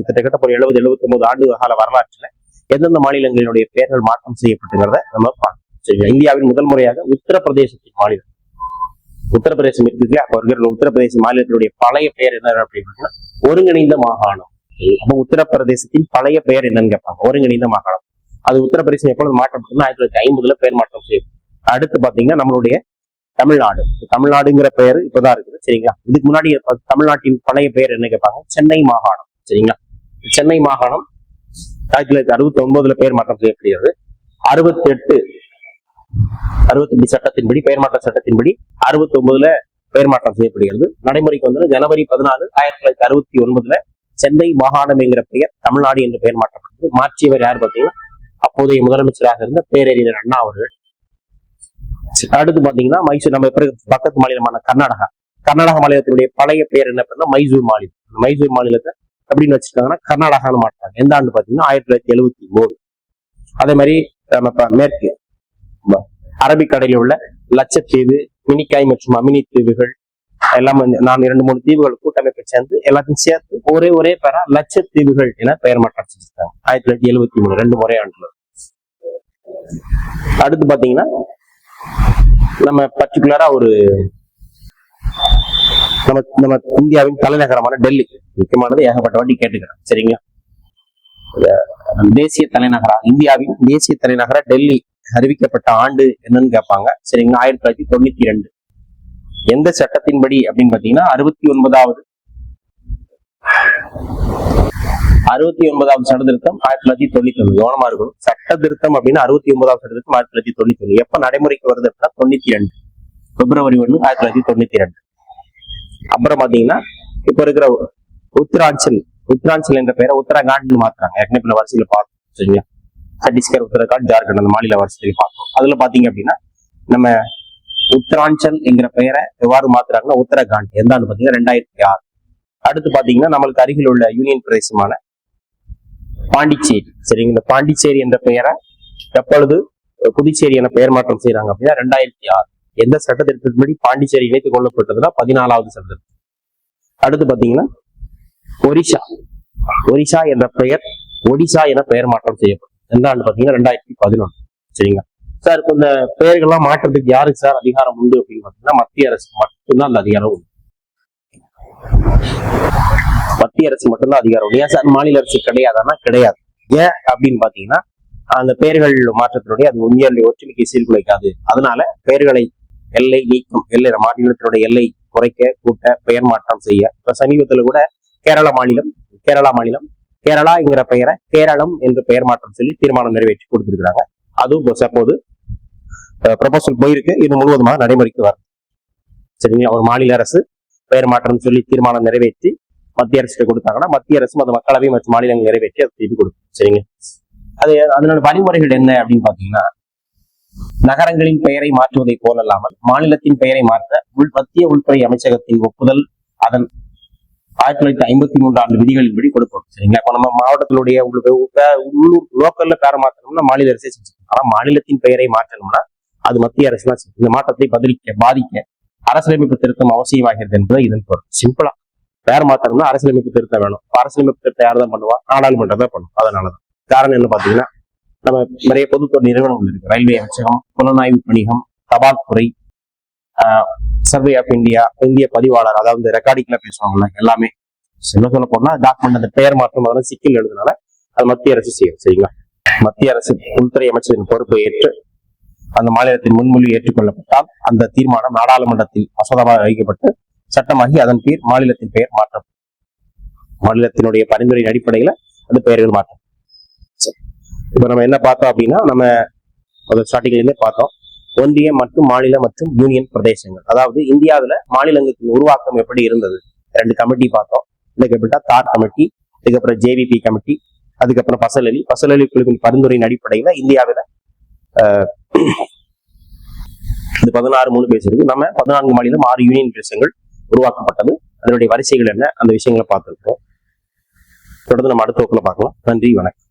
கிட்டத்தட்ட ஒரு 70-79 ஆண்டு கால வரலாற்றுல எந்தெந்த மாநிலங்களினுடைய பெயர்கள் மாற்றம் செய்யப்பட்டுங்கிறத நம்ம பார்க்கணும். இந்தியாவின் முதல் முறையாக உத்தரப்பிரதேசத்தின் மாநிலம், உத்தரப்பிரதேசம் இருக்கு. அப்ப இருக்கிற உத்தரப்பிரதேச மாநிலத்தினுடைய பழைய பெயர் என்ன அப்படின்னு ஒருங்கிணைந்த மாகாணம். அப்ப உத்தரப்பிரதேசத்தின் பழைய பெயர் என்னன்னு கேட்பாங்க, ஒருங்கிணைந்த மாகாணம். அது உத்தரப்பிரதேசம் எப்பொழுது மாற்றப்பட்டதுன்னா 1950 பெயர் மாற்றம் செய்யும். அடுத்து பாத்தீங்கன்னா நம்மளுடைய தமிழ்நாடுங்கிற பெயர் இப்பதான் இருக்குது, சரிங்களா? இதுக்கு முன்னாடி தமிழ்நாட்டின் பழைய பெயர் என்ன கேட்பாங்க, சென்னை மாகாணம், சரிங்களா? சென்னை மாகாணம் 1969 பெயர் மாற்றம் செய்யப்படுகிறது. 68 சட்டத்தின்படி, பெயர் மாற்ற சட்டத்தின்படி 69 பெயர் மாற்றம் செய்யப்படுகிறது. நடைமுறைக்கு வந்து ஜனவரி 14, 1969 சென்னை மாகாணம் என்கிற பெயர் தமிழ்நாடு என்று பெயர் மாற்றப்பட்டது. மாற்றியவர் யார் பார்த்தீங்கன்னா அப்போதைய முதலமைச்சராக இருந்த பேரறிஞர் அண்ணா அவர்கள். அடுத்து பாத்தீங்கன்னா மைசூர், நம்ம பக்கத்து மாநிலமான கர்நாடகா மாநிலத்தினுடைய பழைய பெயர் என்ன பண்ணா மைசூர் மாநிலம். மைசூர் மாநிலத்தை அப்படின்னு வச்சிருக்காங்கன்னா கர்நாடகான்னு மாட்டாங்க. எந்த ஆண்டு பாத்தீங்கன்னா 1973. அதே மாதிரி நம்ம மேற்கு அரபிக்கடலில் உள்ள லட்சத்தீவு, மினிக்காய் மற்றும் அமினி தீவுகள் எல்லாம் 2-3 தீவுகள் கூட்டமைப்பை சேர்ந்து எல்லாத்தையும் சேர்த்து ஒரே பேரா லட்சத்தீவுகள் என பெயர் மாற்றம் செஞ்சிருக்காங்க 1973, 2 முறை ஆண்டுல. அடுத்து பாத்தீங்கன்னா நம்ம பர்டிகுலரா ஒரு நம்ம இந்தியாவின் தலைநகரமான டெல்லி, முக்கியமானது ஏகப்பட்ட வாட்டி கேட்டுக்கிறேன், சரிங்களா? தேசிய தலைநகரா, இந்தியாவின் தேசிய தலைநகரா டெல்லி அறிவிக்கப்பட்ட ஆண்டு என்னன்னு கேட்பாங்க, சரிங்களா? 1992. எந்த சட்டத்தின்படி அப்படின்னு பாத்தீங்கன்னா 69வது சட்ட திருத்தம் 1991. கவனமா இருக்கணும். சட்ட திருத்தம் அப்படின்னா 69வது சட்ட திருத்தம் 1991. எப்ப நடைமுறைக்கு வருது அப்படின்னா 92, பிப்ரவரி 1, 1992. அப்புறம் பாத்தீங்கன்னா இப்ப இருக்கிற உத்தராஞ்சல் என்ற பெயரை உத்தரகாண்ட் மாத்துறாங்க. ஏற்கனவே வரிசையில பார்த்தோம், சரிங்களா? சத்தீஸ்கர், உத்தரகாண்ட், ஜார்க்கண்ட் அந்த மாநில வரிசையில் பார்த்தோம். அதுல பாத்தீங்க அப்படின்னா நம்ம உத்தராஞ்சல் என்கிற பெயரை எவ்வாறு மாத்துறாங்கன்னா உத்தரகாண்ட். எந்த ஆண்டு பாத்தீங்கன்னா 2006. அடுத்து பாத்தீங்கன்னா நம்மளுக்கு அருகில் உள்ள யூனியன் பிரதேசமான பாண்டிச்சேரி, சரிங்க. இந்த பாண்டிச்சேரி என்ற பெயரை எப்பொழுது புதுச்சேரி என பெயர் மாற்றம் செய்யறாங்க அப்படின்னா 2006. எந்த சட்ட திருத்தத்தின்படி பாண்டிச்சேரி இணைத்துக் கொள்ளப்பட்டதுன்னா 14வது சட்ட திருத்தம். அடுத்து பாத்தீங்கன்னா ஒரிசா என்ற பெயர் ஒடிசா என பெயர் மாற்றம் செய்யப்படும். எந்த ஆண்டு பாத்தீங்கன்னா 2011, சரிங்களா? சார் இந்த பெயர்கள்லாம் மாற்றத்துக்கு யாருக்கு சார் அதிகாரம் உண்டு அப்படின்னு பாத்தீங்கன்னா மத்திய அரசு மட்டும்தான் அந்த அதிகாரம் உண்டு. மத்திய அரசு மட்டும்தான் அதிகாரம் உண்டு. ஏன் சார் மாநில அரசு கிடையாதுன்னா கிடையாது. ஏன் அப்படின்னு பாத்தீங்கன்னா அந்த பெயர்கள் மாற்றத்தினுடைய அது இந்தியாவுடைய ஒற்றுமைக்கு சீர்குலைக்காது. அதனால பெயர்களை எல்லை நீக்கம், மாநிலத்தினுடைய எல்லை குறைக்க, கூட்ட, பெயர் மாற்றம் செய்ய. இப்ப சமீபத்துல கூட கேரளா மாநிலம் கேரளாங்கிற பெயரை கேரளம் என்று பெயர் மாற்றம் சொல்லி தீர்மானம் நிறைவேற்றி கொடுத்திருக்கிறாங்க. அதுவும் அப்போது ப்ரொபோசல் போயிருக்கு. இது முழுவதுமாக நடைமுறைக்கு வரும். சரிங்களா? ஒரு மாநில அரசு பெயர் மாற்றம் சொல்லி தீர்மானம் நிறைவேற்றி மத்திய அரசு கொடுத்தாங்கன்னா மத்திய அரசும் அந்த மக்களவை மற்றும் மாநிலங்கள் நிறைவேற்றி அதை செய்து கொடுக்கும். சரிங்க? அதனோட வழிமுறைகள் என்ன அப்படின்னு பாத்தீங்கன்னா, நகரங்களின் பெயரை மாற்றுவதை போலல்லாமல் மாநிலத்தின் பெயரை மாற்ற மத்திய உள்துறை அமைச்சகத்தின் ஒப்புதல் அதன் 1953 ஆண்டு விதிகளின்படி கொடுப்போம். சரிங்களா? இப்ப நம்ம மாவட்டத்தினுடைய உள்ளூர் லோக்கல்ல பேரை மாற்றணும்னா மாநில அரசே செஞ்சுக்கணும். ஆனா மாநிலத்தின் பெயரை மாற்றணும்னா அது மத்திய அரசு தான். இந்த மாற்றத்தை பாதிக்க அரசியலமைப்பு திருத்தம் அவசியமாகிறது என்பது இதன் பொருள். சிம்பிளா பேர் மாற்றணும்னா அரசியலமைப்பு திருத்தம் வேணும். அரசியலமைப்பு திருத்தம் யார் தான் பண்ணுவா? நாடாளுமன்றம் தான் பண்ணும். அதனாலதான். காரணம் என்ன பாத்தீங்கன்னா, நம்ம நிறைய பொதுத்துறை நிறுவனங்கள் இருக்கு. ரயில்வே அமைச்சகம், புலனாய்வு பணிகம், தபால் துறை, சர்வே ஆஃப் இந்தியா, இந்திய பதிவாளர், அதாவது ரெக்கார்டிங்ல பேசுவாங்கல்ல, எல்லாமே சொல்ல போனா டாக்குமெண்ட் அந்த பெயர் மாற்றம் அதெல்லாம் சிக்கல் எழுதுனால அது மத்திய அரசு செய்யும். சரிங்களா? மத்திய அரசு உள்துறை அமைச்சரின் பொறுப்பை ஏற்று அந்த மாநிலத்தின் முன்மொழி ஏற்றுக்கொள்ளப்பட்டால் அந்த தீர்மானம் நாடாளுமன்றத்தில் மசோதாவாக வைக்கப்பட்டு சட்டமாகி அதன் பேர் மாநிலத்தின் பெயர் மாற்றம். மாநிலத்தினுடைய பரிந்துரையின் அடிப்படையில அந்த பெயர்கள் மாற்றம். இப்ப நம்ம என்ன பார்த்தோம் அப்படின்னா, நம்ம ஸ்டார்டிங்ல இருந்தே பார்த்தோம், ஒன்றிய மற்றும் மாநில மற்றும் யூனியன் பிரதேசங்கள். அதாவது இந்தியாவில மாநிலங்களின் உருவாக்கம் எப்படி இருந்தது. 2 கமிட்டி பார்த்தோம். இதுக்கப்புறம் தார் கமிட்டி, அதுக்கப்புறம் ஜேவிபி கமிட்டி, அதுக்கப்புறம் பசலலி குழுவின் பரிந்துரையின் அடிப்படையில இந்தியாவில 16 பேசிருக்கு. நம்ம 14 மாநிலம் 6 யூனியன் பிரதேசங்கள் உருவாக்கப்பட்டது. அதனுடைய வரிசைகள் என்ன, அந்த விஷயங்களை பார்த்துருக்கோம். தொடர்ந்து நம்ம அடுத்த வகுப்புல பார்க்கலாம். நன்றி, வணக்கம்.